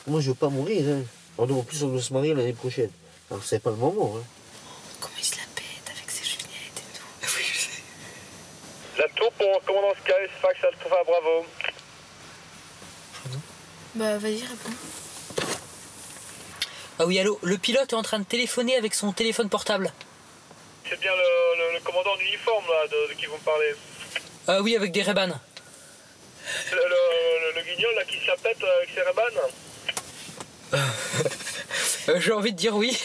Moi, je veux pas mourir, hein. En plus, on doit se marier l'année prochaine. Alors, c'est pas le moment, hein. Comment il se la pète avec ses lunettes et tout. Oui, je sais. La tour pour commandant Sky, fax Alpha Bravo. Bah, vas-y, réponds. Ah oui, allô, le pilote est en train de téléphoner avec son téléphone portable. C'est bien le commandant d'uniforme là, de qui vous me parlez. Ah oui, avec des Ray-Ban. Le guignol là qui se la pète avec ses Ray-Ban. J'ai envie de dire oui.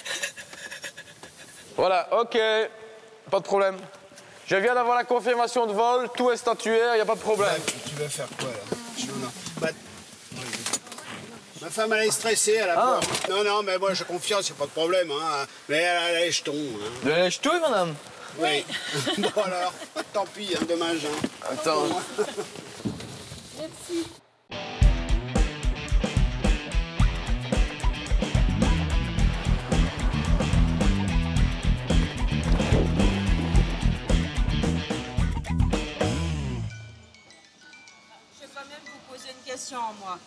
Voilà, ok, pas de problème. Je viens d'avoir la confirmation de vol, tout est statuaire, il n'y a pas de problème. Tu vas faire quoi, là? Ma femme, elle est stressée, elle a peur. Non, mais moi, j'ai confiance, il n'y a pas de problème. Hein. Mais elle a les jetons. Hein. De la jetouille, madame? Oui. Bon alors, tant pis, hein, dommage. Hein. Attends. Merci. comprends, moi.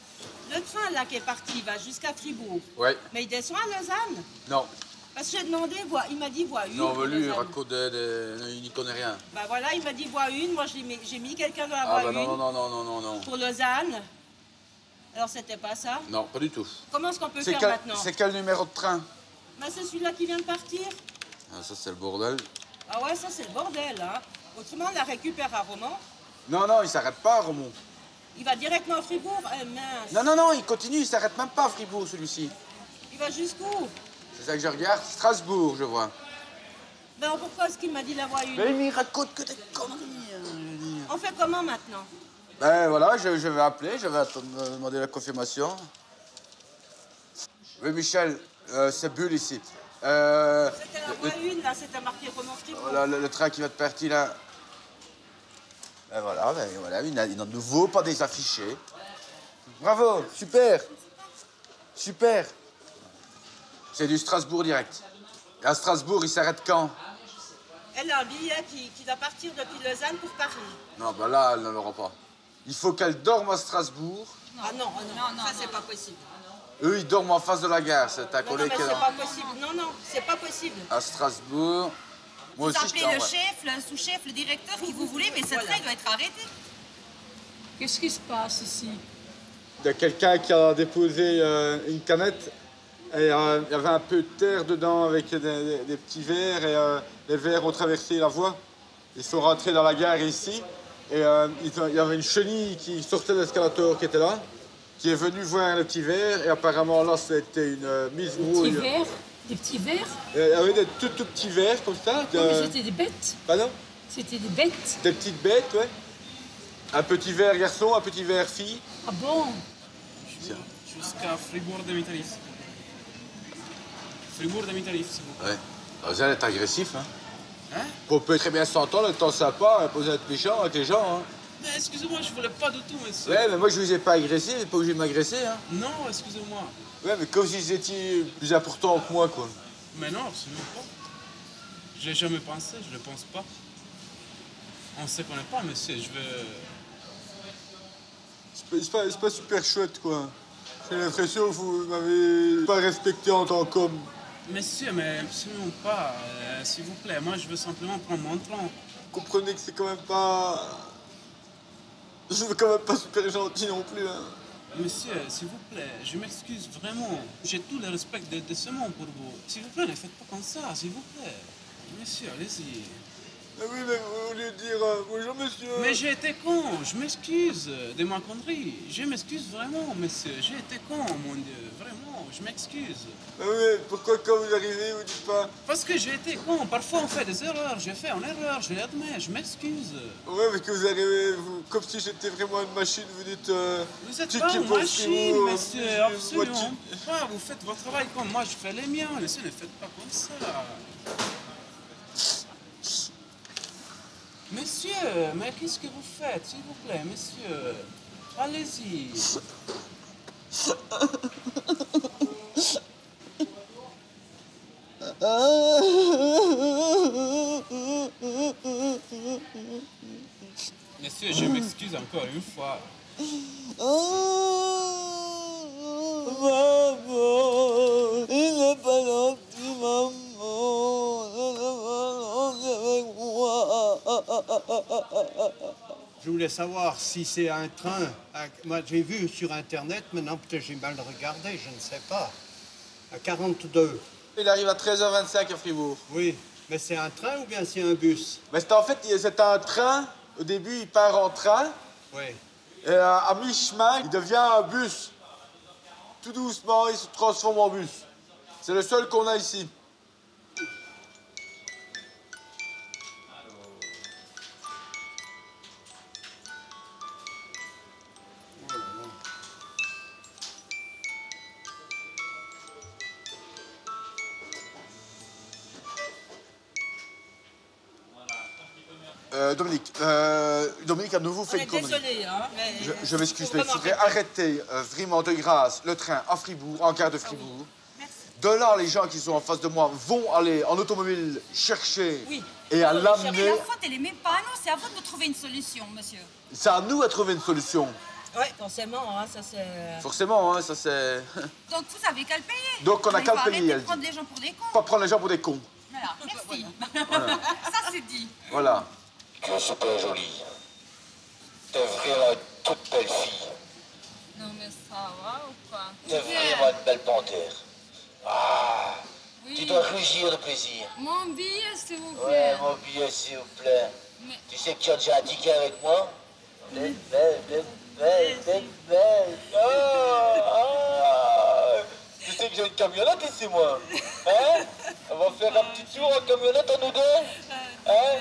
Le train, là, qui est parti, va jusqu'à Fribourg. Oui. Mais il descend à Lausanne. Non. Parce que j'ai demandé, il m'a dit voie 1. Non, mais lui, il raconte il n'y connaît rien. Bah voilà, il m'a dit voie 1. Moi, j'ai mis quelqu'un dans la Ah voie bah 1. non. Pour Lausanne. Alors, c'était pas ça. Non, pas du tout. Comment est-ce qu'on peut faire maintenant? C'est quel numéro de train? Bah, c'est celui-là qui vient de partir. Ah, ça, c'est le bordel. Ah ouais, ça, c'est le bordel, hein. Autrement, on la récupère à Romans. Non, il s'arrête pas à Romont. Il va directement à Fribourg. Eh, mince. Non, il continue, il s'arrête même pas à Fribourg, celui-ci. Il va jusqu'où? C'est ça que je regarde. Strasbourg, je vois. Ben, pourquoi est-ce qu'il m'a dit la voie 1? Mais il raconte que des conneries. On fait comment maintenant? Ben voilà, je vais appeler, je vais demander la confirmation. Oui, Michel, c'est Bulle ici. C'était la voie 1, là, c'était marqué Romans-Fribourg. Voilà, le train qui va te partir, là. Ben voilà, il n'a de nouveau pas des affichés. Bravo, super. Super. C'est du Strasbourg direct. Et à Strasbourg, il s'arrête quand? Elle a un billet qui doit partir depuis Lausanne pour Paris. Non, ben là, elle ne l'aura pas. Il faut qu'elle dorme à Strasbourg. Ah non, ça c'est pas possible. Eux, ils dorment en face de la gare. C'est ta Non, collègue mais qui est c'est là. pas possible. Non, c'est pas possible. À Strasbourg. Moi Vous aussi, appelez je le chef, le sous-chef, le directeur, qui vous voulez, mais ce train doit être arrêté. Qu'est-ce qui se passe ici? Il y a quelqu'un qui a déposé une canette et il y avait un peu de terre dedans avec des petits verres et les verres ont traversé la voie. Ils sont rentrés dans la gare ici et il y avait une chenille qui sortait de l'escalator qui était là, qui est venue voir les petits verres et apparemment là c'était une mise brouille. Petits verres? Des petits verres? Il y avait des tout petits verres comme ça. Non, mais c'était des bêtes. Pardon? C'était des bêtes. Des petites bêtes, ouais. Un petit verre garçon, un petit verre fille. Ah bon? Jusqu'à Fribourg de Mitarif. Fribourg de Mitarif, s'il vous plaît. Ouais. Vous allez être agressif, hein? On peut très bien s'entendre, le temps sympa, pas être méchant avec les gens, hein. Mais excusez-moi, je voulais pas du tout, monsieur. Ouais, mais moi je vous ai pas agressé, vous n'êtes pas obligé de m'agresser, hein. Non, excusez-moi. Ouais, mais comme si vous étiez plus important que moi, quoi. Mais non, absolument pas. Je l'ai jamais pensé, je le pense pas. On se connaît pas, monsieur, je veux... C'est pas super chouette, quoi. J'ai l'impression que vous m'avez pas respecté en tant qu'homme. Monsieur, mais absolument pas. S'il vous plaît, moi je veux simplement prendre mon train. Comprenez que c'est quand même pas... C'est quand même pas super gentil non plus, hein. Monsieur, s'il vous plaît, je m'excuse vraiment. J'ai tout le respect de ce monde pour vous. S'il vous plaît, ne faites pas comme ça, s'il vous plaît. Monsieur, allez-y. Mais oui, mais au lieu de dire bonjour monsieur. Mais j'ai été con, je m'excuse de ma connerie. Je m'excuse vraiment, monsieur. J'ai été con, mon Dieu. Vraiment, je m'excuse. Mais oui, pourquoi quand vous arrivez, vous dites pas? Parce que j'ai été con. Parfois, on fait des erreurs. J'ai fait une erreur, je l'admets, je m'excuse. Ouais, mais que vous arrivez, vous, comme si j'étais vraiment une machine, vous dites... Vous êtes pas une machine, monsieur, absolument pas. Vous faites votre travail comme moi, je fais les miens. Monsieur, ne faites pas comme ça. Monsieur, mais qu'est-ce que vous faites, s'il vous plaît, monsieur? Allez-y. Monsieur, je m'excuse encore une fois. Maman, il n'est pas gentil, maman. Avec moi. Je voulais savoir si c'est un train. Moi, j'ai vu sur Internet, maintenant peut-être j'ai mal regardé, je ne sais pas. À 42. Il arrive à 13h25 à Fribourg. Oui, mais c'est un train ou bien c'est un bus? Mais en fait, c'est un train. Au début, il part en train. Oui. Et à mi-chemin, il devient un bus. Tout doucement, il se transforme en bus. C'est le seul qu'on a ici. Dominique a nouveau fait une connerie. Désolé, hein, mais... Je m'excuse, mais il faudrait arrêter vraiment de grâce le train à Fribourg, en gare de Fribourg. De là, les gens qui sont en face de moi vont aller en automobile chercher et à l'amener. La faute, elle est même pas à nous, c'est à vous de trouver une solution, monsieur. C'est à nous de trouver une solution. Oui, forcément, hein, ça c'est... Forcément, hein, ça c'est... Donc vous avez qu'à le payer. Donc on a qu'à le payer, arrêter elle de dit. prendre les gens pour des cons. Pas prendre les gens pour des cons. Voilà, merci. Voilà. Ça c'est dit. Voilà. Tu es super jolie. T'es vraiment une toute belle fille. Non mais ça va ou quoi? T'es vraiment une belle panthère. Ah, Oui. tu dois rugir de plaisir. Mon billet, s'il vous Ouais, plaît. mon billet, s'il vous plaît. Mais- Tu sais que tu as déjà un ticket avec moi? Belle, belle, belle, belle, belle, belle. Ah. Tu sais que j'ai une camionnette ici, moi. Hein? On va faire un petit tour en camionnette à nous deux? Hein?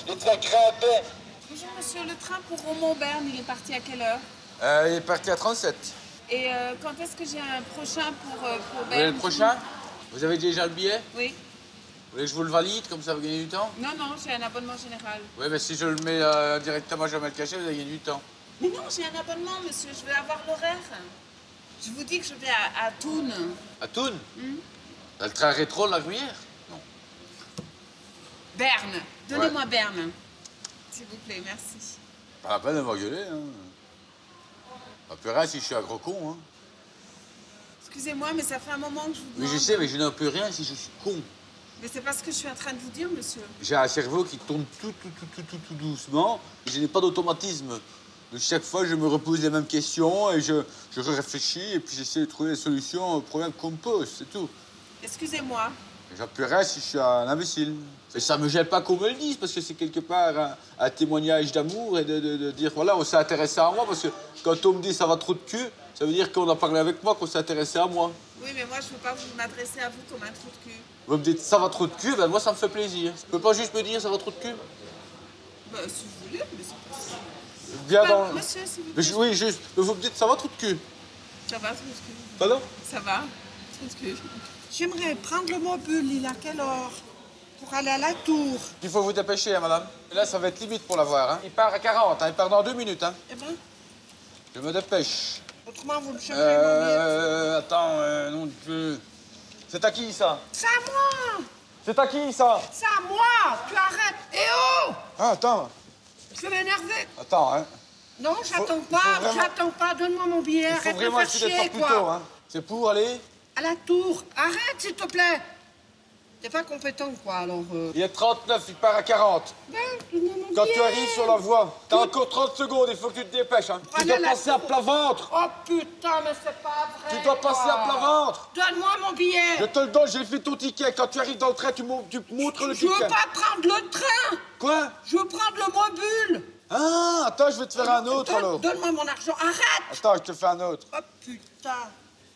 Et tu vas grimper. Bonjour monsieur, le train pour Romont-Berne, il est parti à quelle heure? Il est parti à 37. Et quand est-ce que j'ai un prochain pour Vous voulez Berne? le prochain? Vous avez déjà le billet? Oui. Vous voulez que je vous le valide, comme ça vous gagnez du temps? Non, non, j'ai un abonnement général. Oui, mais si je le mets directement, je vais le cacher, vous allez gagner du temps. Mais non, j'ai un abonnement, monsieur, je vais avoir l'horaire. Je vous dis que je vais à Thun. À Thun? Dans le train rétro de la Gruyère? Berne. Donnez-moi Berne. S'il vous plaît, merci. Pas la peine de m'engueuler, hein. Pas plus rien si je suis un gros con, hein. Excusez-moi, mais ça fait un moment que je vous Oui, demande. je sais, mais je n'en peux rien si je suis con. Mais c'est pas ce que je suis en train de vous dire, monsieur. J'ai un cerveau qui tourne tout doucement. Je n'ai pas d'automatisme. De chaque fois, je me repose les mêmes questions et je réfléchis et puis j'essaie de trouver des solutions aux problèmes qu'on me pose, c'est tout. Excusez-moi. J'en peux rien si je suis un imbécile. Et ça me gêne pas qu'on me le dise, parce que c'est quelque part un témoignage d'amour et de dire, voilà, on s'est intéressé à moi, parce que quand on me dit ça va trop de cul, ça veut dire qu'on a parlé avec moi, qu'on s'est intéressé à moi. Oui, mais moi, je veux pas vous m'adresser à vous comme un trou de cul. Vous me dites ça va trop de cul, ben moi ça me fait plaisir. Vous pouvez pas juste me dire ça va trop de cul? Bah, si vous voulez, mais c'est possible. Bien Bah, dans... monsieur, s'il vous Mais plaît. oui, juste, mais vous me dites ça va trop de cul. Ça va, trou de cul. Pardon? Ça va, trou de cul. J'aimerais prendre le mobile, il est à quelle heure? Pour aller à la tour. Il faut vous dépêcher, hein, madame. Et là, ça va être limite pour l'avoir. Hein. Il part à 40, hein. Il part dans 2 minutes. Hein. Eh ben, Je me dépêche. autrement, vous me changerez mon billet. Attends, non, c'est à qui, ça? C'est à moi! C'est à qui, ça? C'est à moi! Tu arrêtes! Eh oh! Ah, attends. Je vais m'énerver. Attends, hein. Non, j'attends il faut vraiment- j'attends pas. Donne-moi mon billet. Il faut Arrête de vraiment me essayer faire d'être chier, plus quoi. tôt, hein. C'est pour aller... À la tour. Arrête, s'il te plaît. T'es pas compétent, quoi, alors... Il est 39, il part à 40. Ben, donne-moi mon Quand billet. tu arrives sur la voie, t'as encore 30 secondes, il faut que tu te dépêches. Hein. Tu Prenez dois la passer à tour. plat ventre. Oh, putain, mais c'est pas vrai, Tu dois passer à quoi. plat ventre. Donne-moi mon billet. Je te le donne, j'ai fait ton ticket. Quand tu arrives dans le train, tu montres le Je ticket. veux pas prendre le train. Quoi? Je veux prendre le mobile. Ah, attends, je vais te faire un autre, alors. Donne-moi mon argent. Arrête. Attends, je te fais un autre. Oh, putain.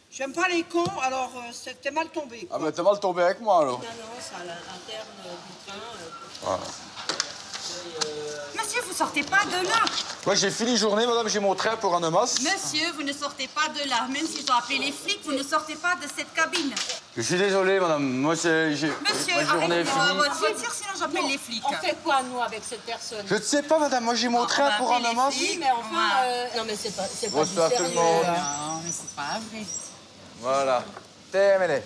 J'aime pas les cons, alors t'es mal tombé. Ah, ben t'es mal tombé avec moi, alors. Non, non, c'est à l'interne du train. Voilà. Monsieur, vous sortez pas de là. Moi, j'ai fini journée, madame, j'ai mon train pour Annemasse. Monsieur, vous ne sortez pas de là. Même s'ils ont appelé les flics, vous ne sortez pas de cette cabine. Je suis désolé, madame. Moi, j'ai... Monsieur, ma journée est arrêtez-moi finie. votre voiture, sinon j'appelle les flics. On fait quoi, nous, avec cette personne? Je ne sais pas, madame. Moi, j'ai mon train pour Annemasse. Oui, mais enfin... Non, mais c'est pas Bonsoir du tout le sérieux. monde. Non, mais c'est pas vrai. Voilà. Terminé.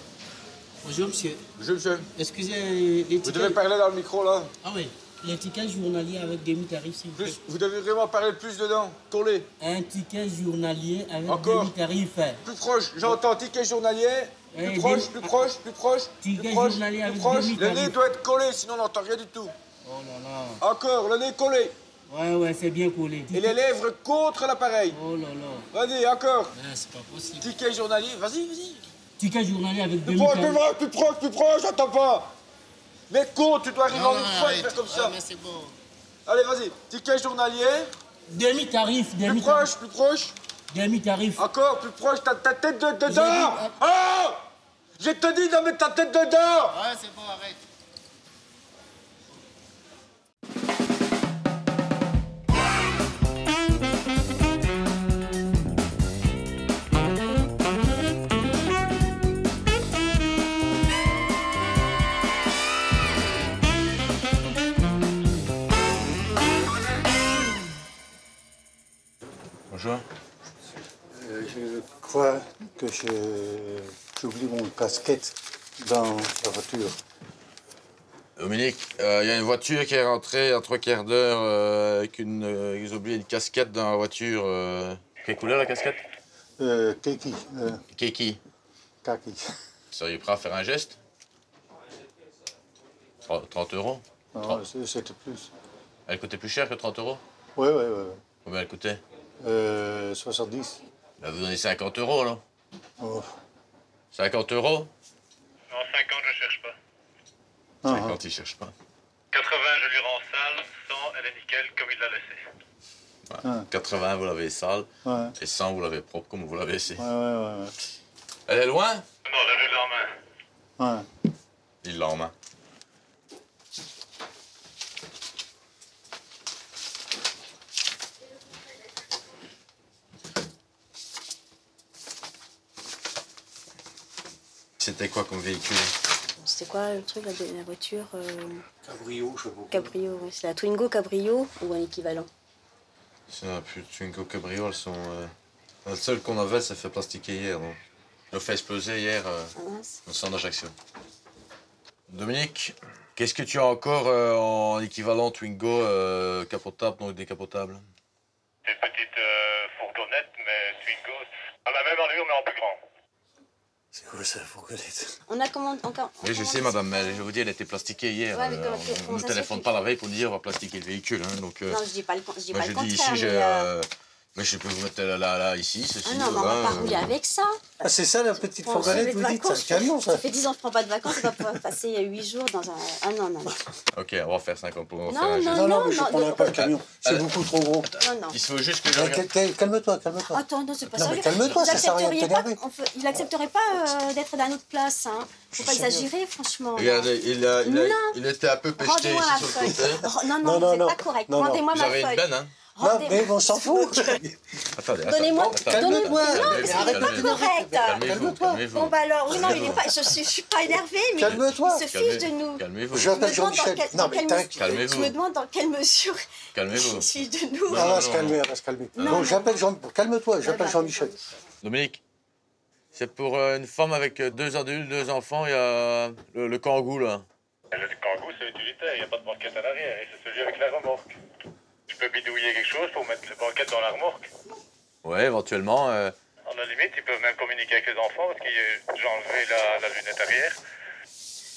Bonjour, monsieur. Bonjour, monsieur. Excusez, les Vous tickets... devez parler dans le micro, là. Ah oui, les tickets journaliers avec demi-tarif, s'il vous plaît. Vous devez vraiment parler plus dedans. Collé. Un ticket journalier avec Encore. demi-tarif. Plus proche. J'entends ticket journalier. Plus Eh, proche, demi- plus proche, plus proche. Ticket Plus proche, journalier plus avec proche. Le demi-tarif. nez doit être collé, sinon on n'entend rien du tout. Oh là là. Encore, le nez collé. Ouais, c'est bien collé. Et les lèvres contre l'appareil. Oh là là. Vas-y, encore. C'est pas possible. Ticket journalier. Vas-y, vas-y. Ticket journalier avec Plus proche, demi-tarif. plus proche, j'entends pas. Mais con, tu dois arriver en une fois et arrête. faire comme ça. mais c'est bon. Allez, vas-y. Ticket journalier. Demi-tarif, Plus demi-tarif. proche, plus proche. Demi-tarif. Encore, plus proche, ta tête dedans. dit- Oh! Je te dis de mettre ta tête dedans. Ouais, c'est bon, arrête. Bonjour. Je crois que j'oublie mon casquette dans la voiture. Dominique, il y a une voiture qui est rentrée en 3/4 d'heure avec une... ils ont oublié une casquette dans la voiture. Quelle couleur la casquette? Kiki. Kiki. Kaki. Seriez prêt à faire un geste? 30 euros? Non, c'était plus. Elle coûtait plus cher que 30 euros? Oui. Combien elle coûtait? 70. Là, vous donnez 50 euros, là. Oh. 50 euros? Non, 50, je cherche pas. 50, il cherche pas. 80, je lui rends sale. 100, elle est nickel, comme il l'a laissé. Ouais. 80, vous l'avez sale. Ouais. Et 100, vous l'avez propre, comme vous l'avez laissé. Ouais. Elle est loin? Non, là, je l'ai en main. Ouais. Il l'a en main. C'était quoi comme véhicule? C'était quoi le truc, la voiture Cabrio, je sais pas. Cabrio, ouais. C'est la Twingo Cabrio ou un équivalent? C'est un plus Twingo Cabrio, elles sont... La seule qu'on avait, ça fait plastiquer hier. Donc. Je l'ai fait exploser hier au centre d'Ajaccio. Dominique, qu'est-ce que tu as encore en équivalent Twingo capotable, donc décapotable? Des petites fourgonnettes, mais Twingo, à la même allure, mais en plus grand. C'est quoi ça, fourgonnette? On a commandé encore. Oui, je sais, madame, mais je vous dis, elle était plastiquée hier. Ouais, mais on ne téléphone pas la veille pour dire on va plastiquer le véhicule. Hein, donc, non, je dis pas le, je dis pas le dis contraire. Ici, mais je peux vous mettre là, ici, ceci. Ah non, mais on va pas rouler avec ça. Ah, c'est ça la petite fourgonnette, vous dites? C'est un camion, ça? Ça fait 10 ans que je prends pas de vacances, on va pouvoir passer 8 jours dans un... Ah non. Ok, on va faire 50 pour Non, faire un geste. Non, mais je prendrai pas le camion. C'est beaucoup trop gros. Non. Il faut juste que je regarde. Calme-toi. Attends, non, c'est pas Non, sérieux. mais calme-toi, ça sert à rien de t'énerver. Il accepterait pas d'être dans notre place, hein. Faut pas exagérer, franchement. Regardez, il était un peu péché Rendez-moi ici la sur le feuille. côté. Non, c'est pas correct. Rendez-moi ma feuille. J'avais une peine, hein. Non, mais on s'en fout. Attendez, Donnez-moi. Calme-toi. Non, mais c'est pas correct. Calmez-vous. Bon, bah alors, oui, non, je suis pas énervée, mais Calme-toi. il se fiche de nous. Calmez-vous. J'appelle Jean-Michel. Non, mais calmez-vous. Je me demande dans quelle mesure Calmez-vous. il se fiche de nous. On va se calmer, Bon, j'appelle Jean-Michel. Calme-toi, j'appelle Jean-Michel. Dominique, c'est pour une femme avec 2 adultes, 2 enfants, il y a le Kangoo, là. Le Kangoo, c'est utilitaire, il n'y a pas de banquette à l'arrière, et c'est celui avec la remorque. Tu peux bidouiller quelque chose pour mettre la banquette dans la remorque. Ouais, éventuellement. À la limite, ils peuvent même communiquer avec les enfants, parce que j'ai enlevé la lunette arrière.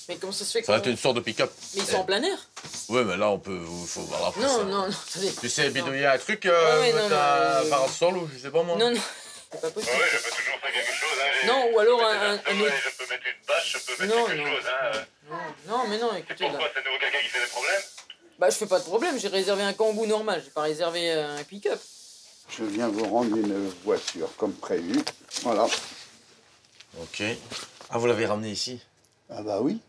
Mais comment ça se fait Ça va être une sorte de pick-up. Mais ils sont en plein air. Ouais, mais là, on peut... faut voir la place. Non, attendez. Tu sais bidouiller un truc, ouais, non, mettre un parasol ou je sais pas moi. Non, c'est pas possible. Oui, je peux toujours faire quelque chose. Hein. Non, ou alors un autre... Je peux mettre une bâche, je peux mettre quelque chose. Hein. Non, mais non, écoutez, Pourquoi c'est nouveau quelqu'un qui fait des problèmes? Bah, je fais pas de problème, j'ai réservé un Kangoo normal, j'ai pas réservé un pick-up. Je viens vous rendre une voiture comme prévu. Voilà. Ok. Ah, vous l'avez ramené ici? Ah bah oui.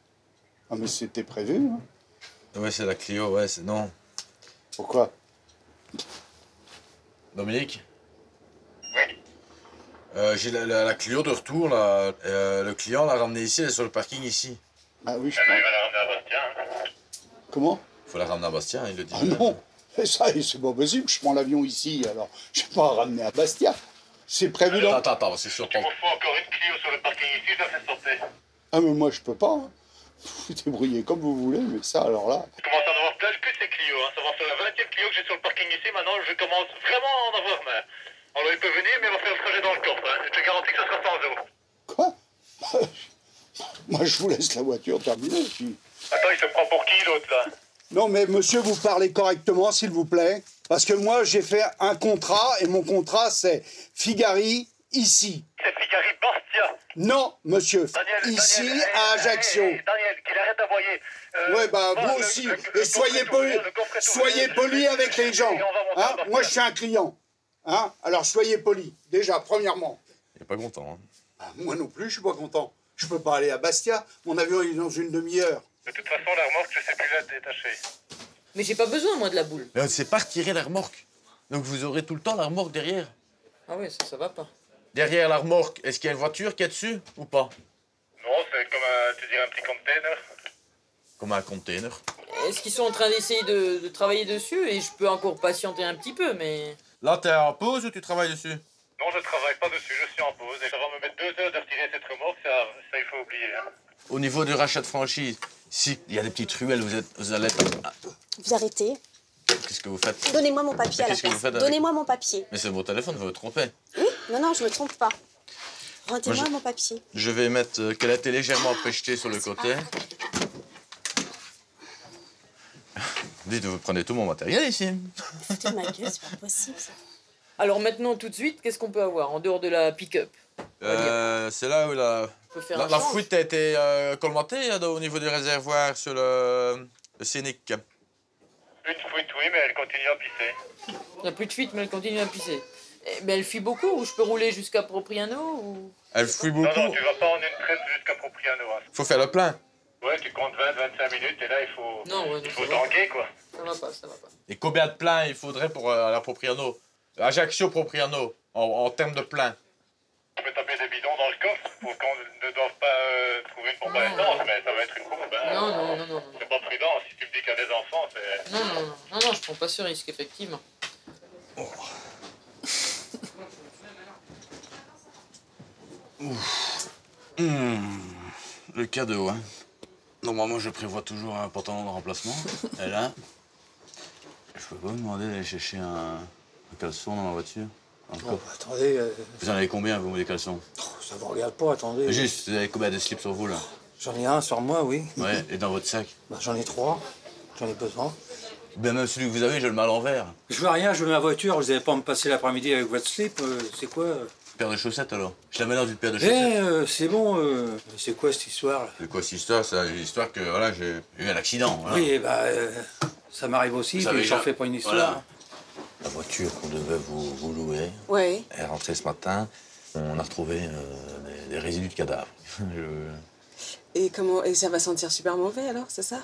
Ah mais c'était prévu. Hein. Ouais, c'est la Clio, ouais, c'est... Non. Pourquoi? Dominique? J'ai la Clio de retour, là. Le client l'a ramenée ici, elle est sur le parking ici. Ah oui, je crois. Il va la ramener à Bastien. Hein. Comment? Faut la ramener à Bastien, il le dit. Ah non, et ça, c'est pas possible. Je prends l'avion ici, alors je vais pas ramener à Bastia. C'est prévu là. Attends, c'est sûr. Il vous faut encore une Clio sur le parking ici, je la fais sortir. Ah mais moi je peux pas. Hein. Vous débrouillez comme vous voulez, mais ça alors là. Je commence à en avoir plein le cul de ces Clio. Hein. Ça va faire la 20e Clio que j'ai sur le parking ici. Maintenant, je commence vraiment à en avoir marre. Alors il peut venir, mais il va faire le trajet dans le coffre. Hein. Je te garantis que ça sera 100 euros. Quoi? Moi je vous laisse la voiture terminée. Puis... Attends, il se prend pour qui l'autre là? Non mais monsieur, vous parlez correctement s'il vous plaît. Parce que moi j'ai fait un contrat et mon contrat c'est Figari ici. C'est Figari Bastia. Non monsieur, ici à Ajaccio. Daniel, qu'il arrête d'envoyer. Ouais bah vous aussi. Et soyez poli avec les gens. Hein? Moi je suis un client. Hein? Alors soyez poli. Déjà, premièrement. Il est pas content. Hein. Ah, moi non plus, je suis pas content. Je peux pas aller à Bastia. Mon avion il est dans une demi-heure. De toute façon, la remorque, je sais plus la détacher. Mais j'ai pas besoin, moi, de la boule. Mais on ne sait pas retirer la remorque. Donc vous aurez tout le temps la remorque derrière. Ah ouais, ça va pas. Derrière la remorque, est-ce qu'il y a une voiture qui est dessus ou pas? Non, c'est comme tu dirais un petit container. Comme un container. Est-ce qu'ils sont en train d'essayer de travailler dessus? Et je peux encore patienter un petit peu, mais... Là, t'es en pause ou tu travailles dessus? Non, je travaille pas dessus, je suis en pause. Et ça va me mettre 2 heures de retirer cette remorque, ça il faut oublier. Hein. Au niveau du rachat de franchise, Ici, il y a des petites ruelles, vous allez... Ah, Vous arrêtez. qu'est-ce que vous faites? Donnez-moi mon papier à la Qu'est-ce que vous place. faites avec- Donnez-moi mon papier. Mais c'est votre téléphone, vous vous trompez. Oui? Non, je me trompe pas. Rendez-moi Moi, je- mon papier. Je vais mettre qu'elle a été légèrement empêchée sur le côté. Dites, vous prenez tout mon matériel ici. Foutez de ma gueule, c'est pas possible ça. Alors maintenant, tout de suite, qu'est-ce qu'on peut avoir en dehors de la pick-up? C'est là où la faire un la change. fuite a été colmatée au niveau du réservoir sur le scénic. Une fuite, oui, mais elle continue à pisser. Il n'y a plus de fuite, mais elle continue à pisser. Mais elle fuit beaucoup, ou je peux rouler jusqu'à Propriano ou... Elle fuit beaucoup. Non, tu vas pas en une traite jusqu'à Propriano. Hein. Faut faire le plein. Ouais, tu comptes 20-25 minutes et là, il faut, Non, il faut tanguer, quoi. Ça va pas, ça va pas. Et combien de pleins il faudrait pour la Propriano? Ajaccio Propriano, en termes de plein. On peut taper des bidons dans le coffre pour qu'on ne doive pas trouver une pompe à essence, mais ça va être une bombe. Hein. Non. C'est pas prudent. Si tu me dis qu'il y a des enfants, c'est... Non, je prends pas ce risque, effectivement. Le cadeau, hein. Normalement, je prévois toujours un pantalon de remplacement. Et là, je peux pas vous demander d'aller chercher un caleçon dans ma voiture? Oh, attendez, Vous en avez combien, vous, des caleçons? ça vous regarde pas, attendez. Juste, vous avez combien de slips sur vous, là? J'en ai un sur moi, oui. Ouais, et dans votre sac? Bah, j'en ai 3, j'en ai besoin. Ben, même celui que vous avez, je le mets à l'envers. Je vois rien, je mets ma voiture, vous allez pas me passer l'après-midi avec votre slip, c'est quoi Paire de chaussettes, alors? Je la mets dans une paire de Eh, chaussettes. c'est bon, c'est quoi cette histoire là? C'est quoi cette histoire? C'est une histoire que, voilà, j'ai eu un accident. Voilà. Oui, bah, ça m'arrive aussi, Vous savez, puis j'en là, fais pas une histoire. voilà. La voiture qu'on devait vous louer Oui. est rentrée ce matin. On a retrouvé des résidus de cadavres. Et comment? Et ça va sentir super mauvais alors, c'est ça?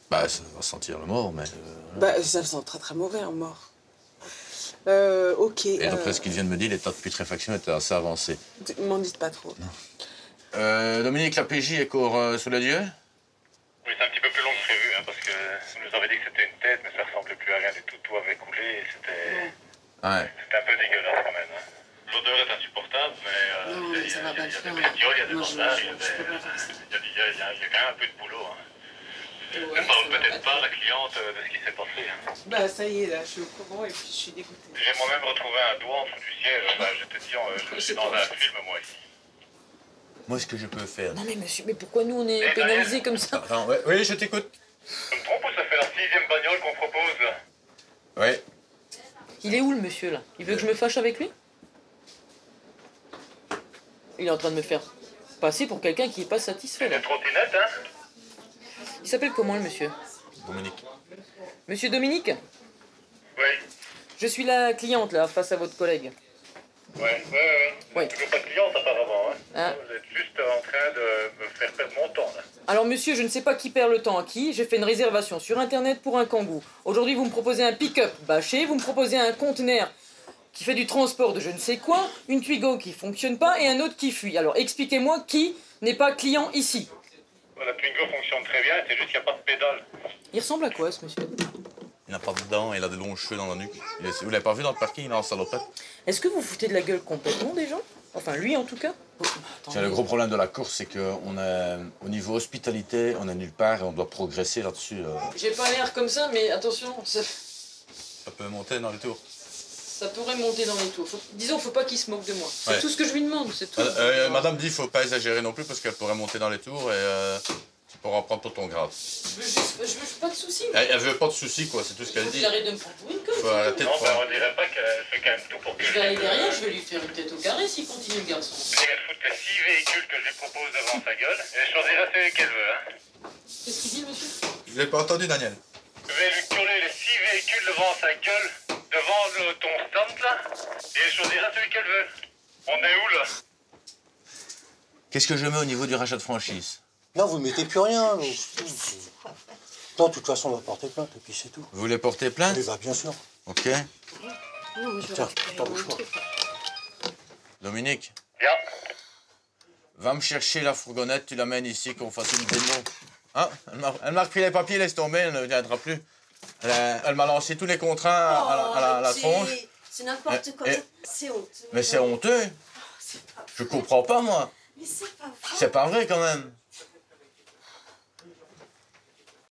Bah, ça va sentir le mort, mais... Bah, ça sent très très mauvais en mort. Ok. Et d'après ce qu'il vient de me dire, l'état de putréfaction était assez avancé. M'en dites pas trop. Dominique, la PJ est encore sur les lieux? Oui, c'est un petit peu plus long que prévu, hein, parce que on nous avait dit que c'était une tête, mais ça ressemblait plus à rien du tout. Tout avait coulé et c'était... Ouais. C'était un peu dégueulasse quand même. Hein. L'odeur est insupportable, mais il y a des bestioles, il y a des bandages, il y a quand même un peu de boulot. Hein. Ne parle peut-être pas la cliente de ce qui s'est passé. Hein. Bah ça y est, là, je suis au courant et puis je suis dégoûtée. J'ai moi-même retrouvé un doigt en dessous du siège. Bah, je te dis, je suis dans un film, moi, ici. Moi, ce que je peux faire... Non mais monsieur, mais pourquoi nous on est pénalisés comme ça? Attends, ouais, oui, je t'écoute. Je me trompe ou ça fait la 6e bagnole qu'on propose là? Ouais. Il est où le monsieur là? Il veut que je me fâche avec lui? Il est en train de me faire passer pour quelqu'un qui est pas satisfait là. C'est trottinette, hein? Il s'appelle comment le monsieur? Dominique. Monsieur Dominique? Oui. Je suis la cliente là, face à votre collègue. Ouais. Vous n'êtes toujours pas de cliente apparemment, hein? Vous êtes juste en train de me faire perdre mon temps, là. Alors monsieur, je ne sais pas qui perd le temps à qui, j'ai fait une réservation sur internet pour un Kangoo. Aujourd'hui vous me proposez un pick-up bâché, vous me proposez un conteneur qui fait du transport de je ne sais quoi, une Twigo qui fonctionne pas et un autre qui fuit. Alors expliquez-moi qui n'est pas client ici. La Twingo fonctionne très bien, c'est juste qu'il n'y a pas de pédale. Il ressemble à quoi ce monsieur? Il n'a pas de dents, il a des longs cheveux dans la nuque. Vous l'avez pas vu dans le parking, il est en salopette. Est-ce que vous foutez de la gueule complètement des gens? Enfin lui en tout cas. Tiens, le gros problème de la course, c'est qu'au niveau hospitalité, on est nulle part et on doit progresser là-dessus. J'ai pas l'air comme ça, mais attention, Ça peut monter dans les tours. ça pourrait monter dans les tours. Disons, faut pas qu'il se moque de moi. C'est Ouais. tout ce que je lui demande, c'est tout. Madame dit qu'il faut pas exagérer non plus parce qu'elle pourrait monter dans les tours et tu pourras prendre tout ton grade. Je veux pas de soucis. Elle veut pas de soucis, quoi, c'est tout ce qu'elle dit. Il arrête de me prendre pour une conne. Faut arrêter de Non, prendre. on dirait pas qu'elle fait quand même tout pour que Je vais aller derrière, je vais lui faire une tête au carré s'il continue le garçon. Elle fout les 6 véhicules que je lui propose devant sa gueule et elle choisira celui qu'elle veut, hein. Qu'est-ce qu'il dit, monsieur? Je l'ai pas entendu, Daniel. Je vais lui coller les 6 véhicules devant sa gueule, devant ton stand là, et elle choisira celui qu'elle veut. On est où là? Qu'est-ce que je mets au niveau du rachat de franchise? Non, vous mettez plus rien. Non, de toute façon, on va porter plainte et puis c'est tout. Vous voulez porter plainte? Oui, bah, bien sûr. Ok. Non, mais je vais Tiens, récupérer t'en mon bouge pas. truc. Dominique. Bien. Va me chercher la fourgonnette, tu l'amènes ici, qu'on fasse une démo. Ah, elle m'a repris les papiers, laisse tomber, elle ne viendra plus. Elle m'a lancé tous les contrats à la tronche. C'est n'importe quoi. C'est honteux. Mais c'est honteux. Je comprends pas, moi. Mais c'est pas vrai. C'est pas vrai, quand même.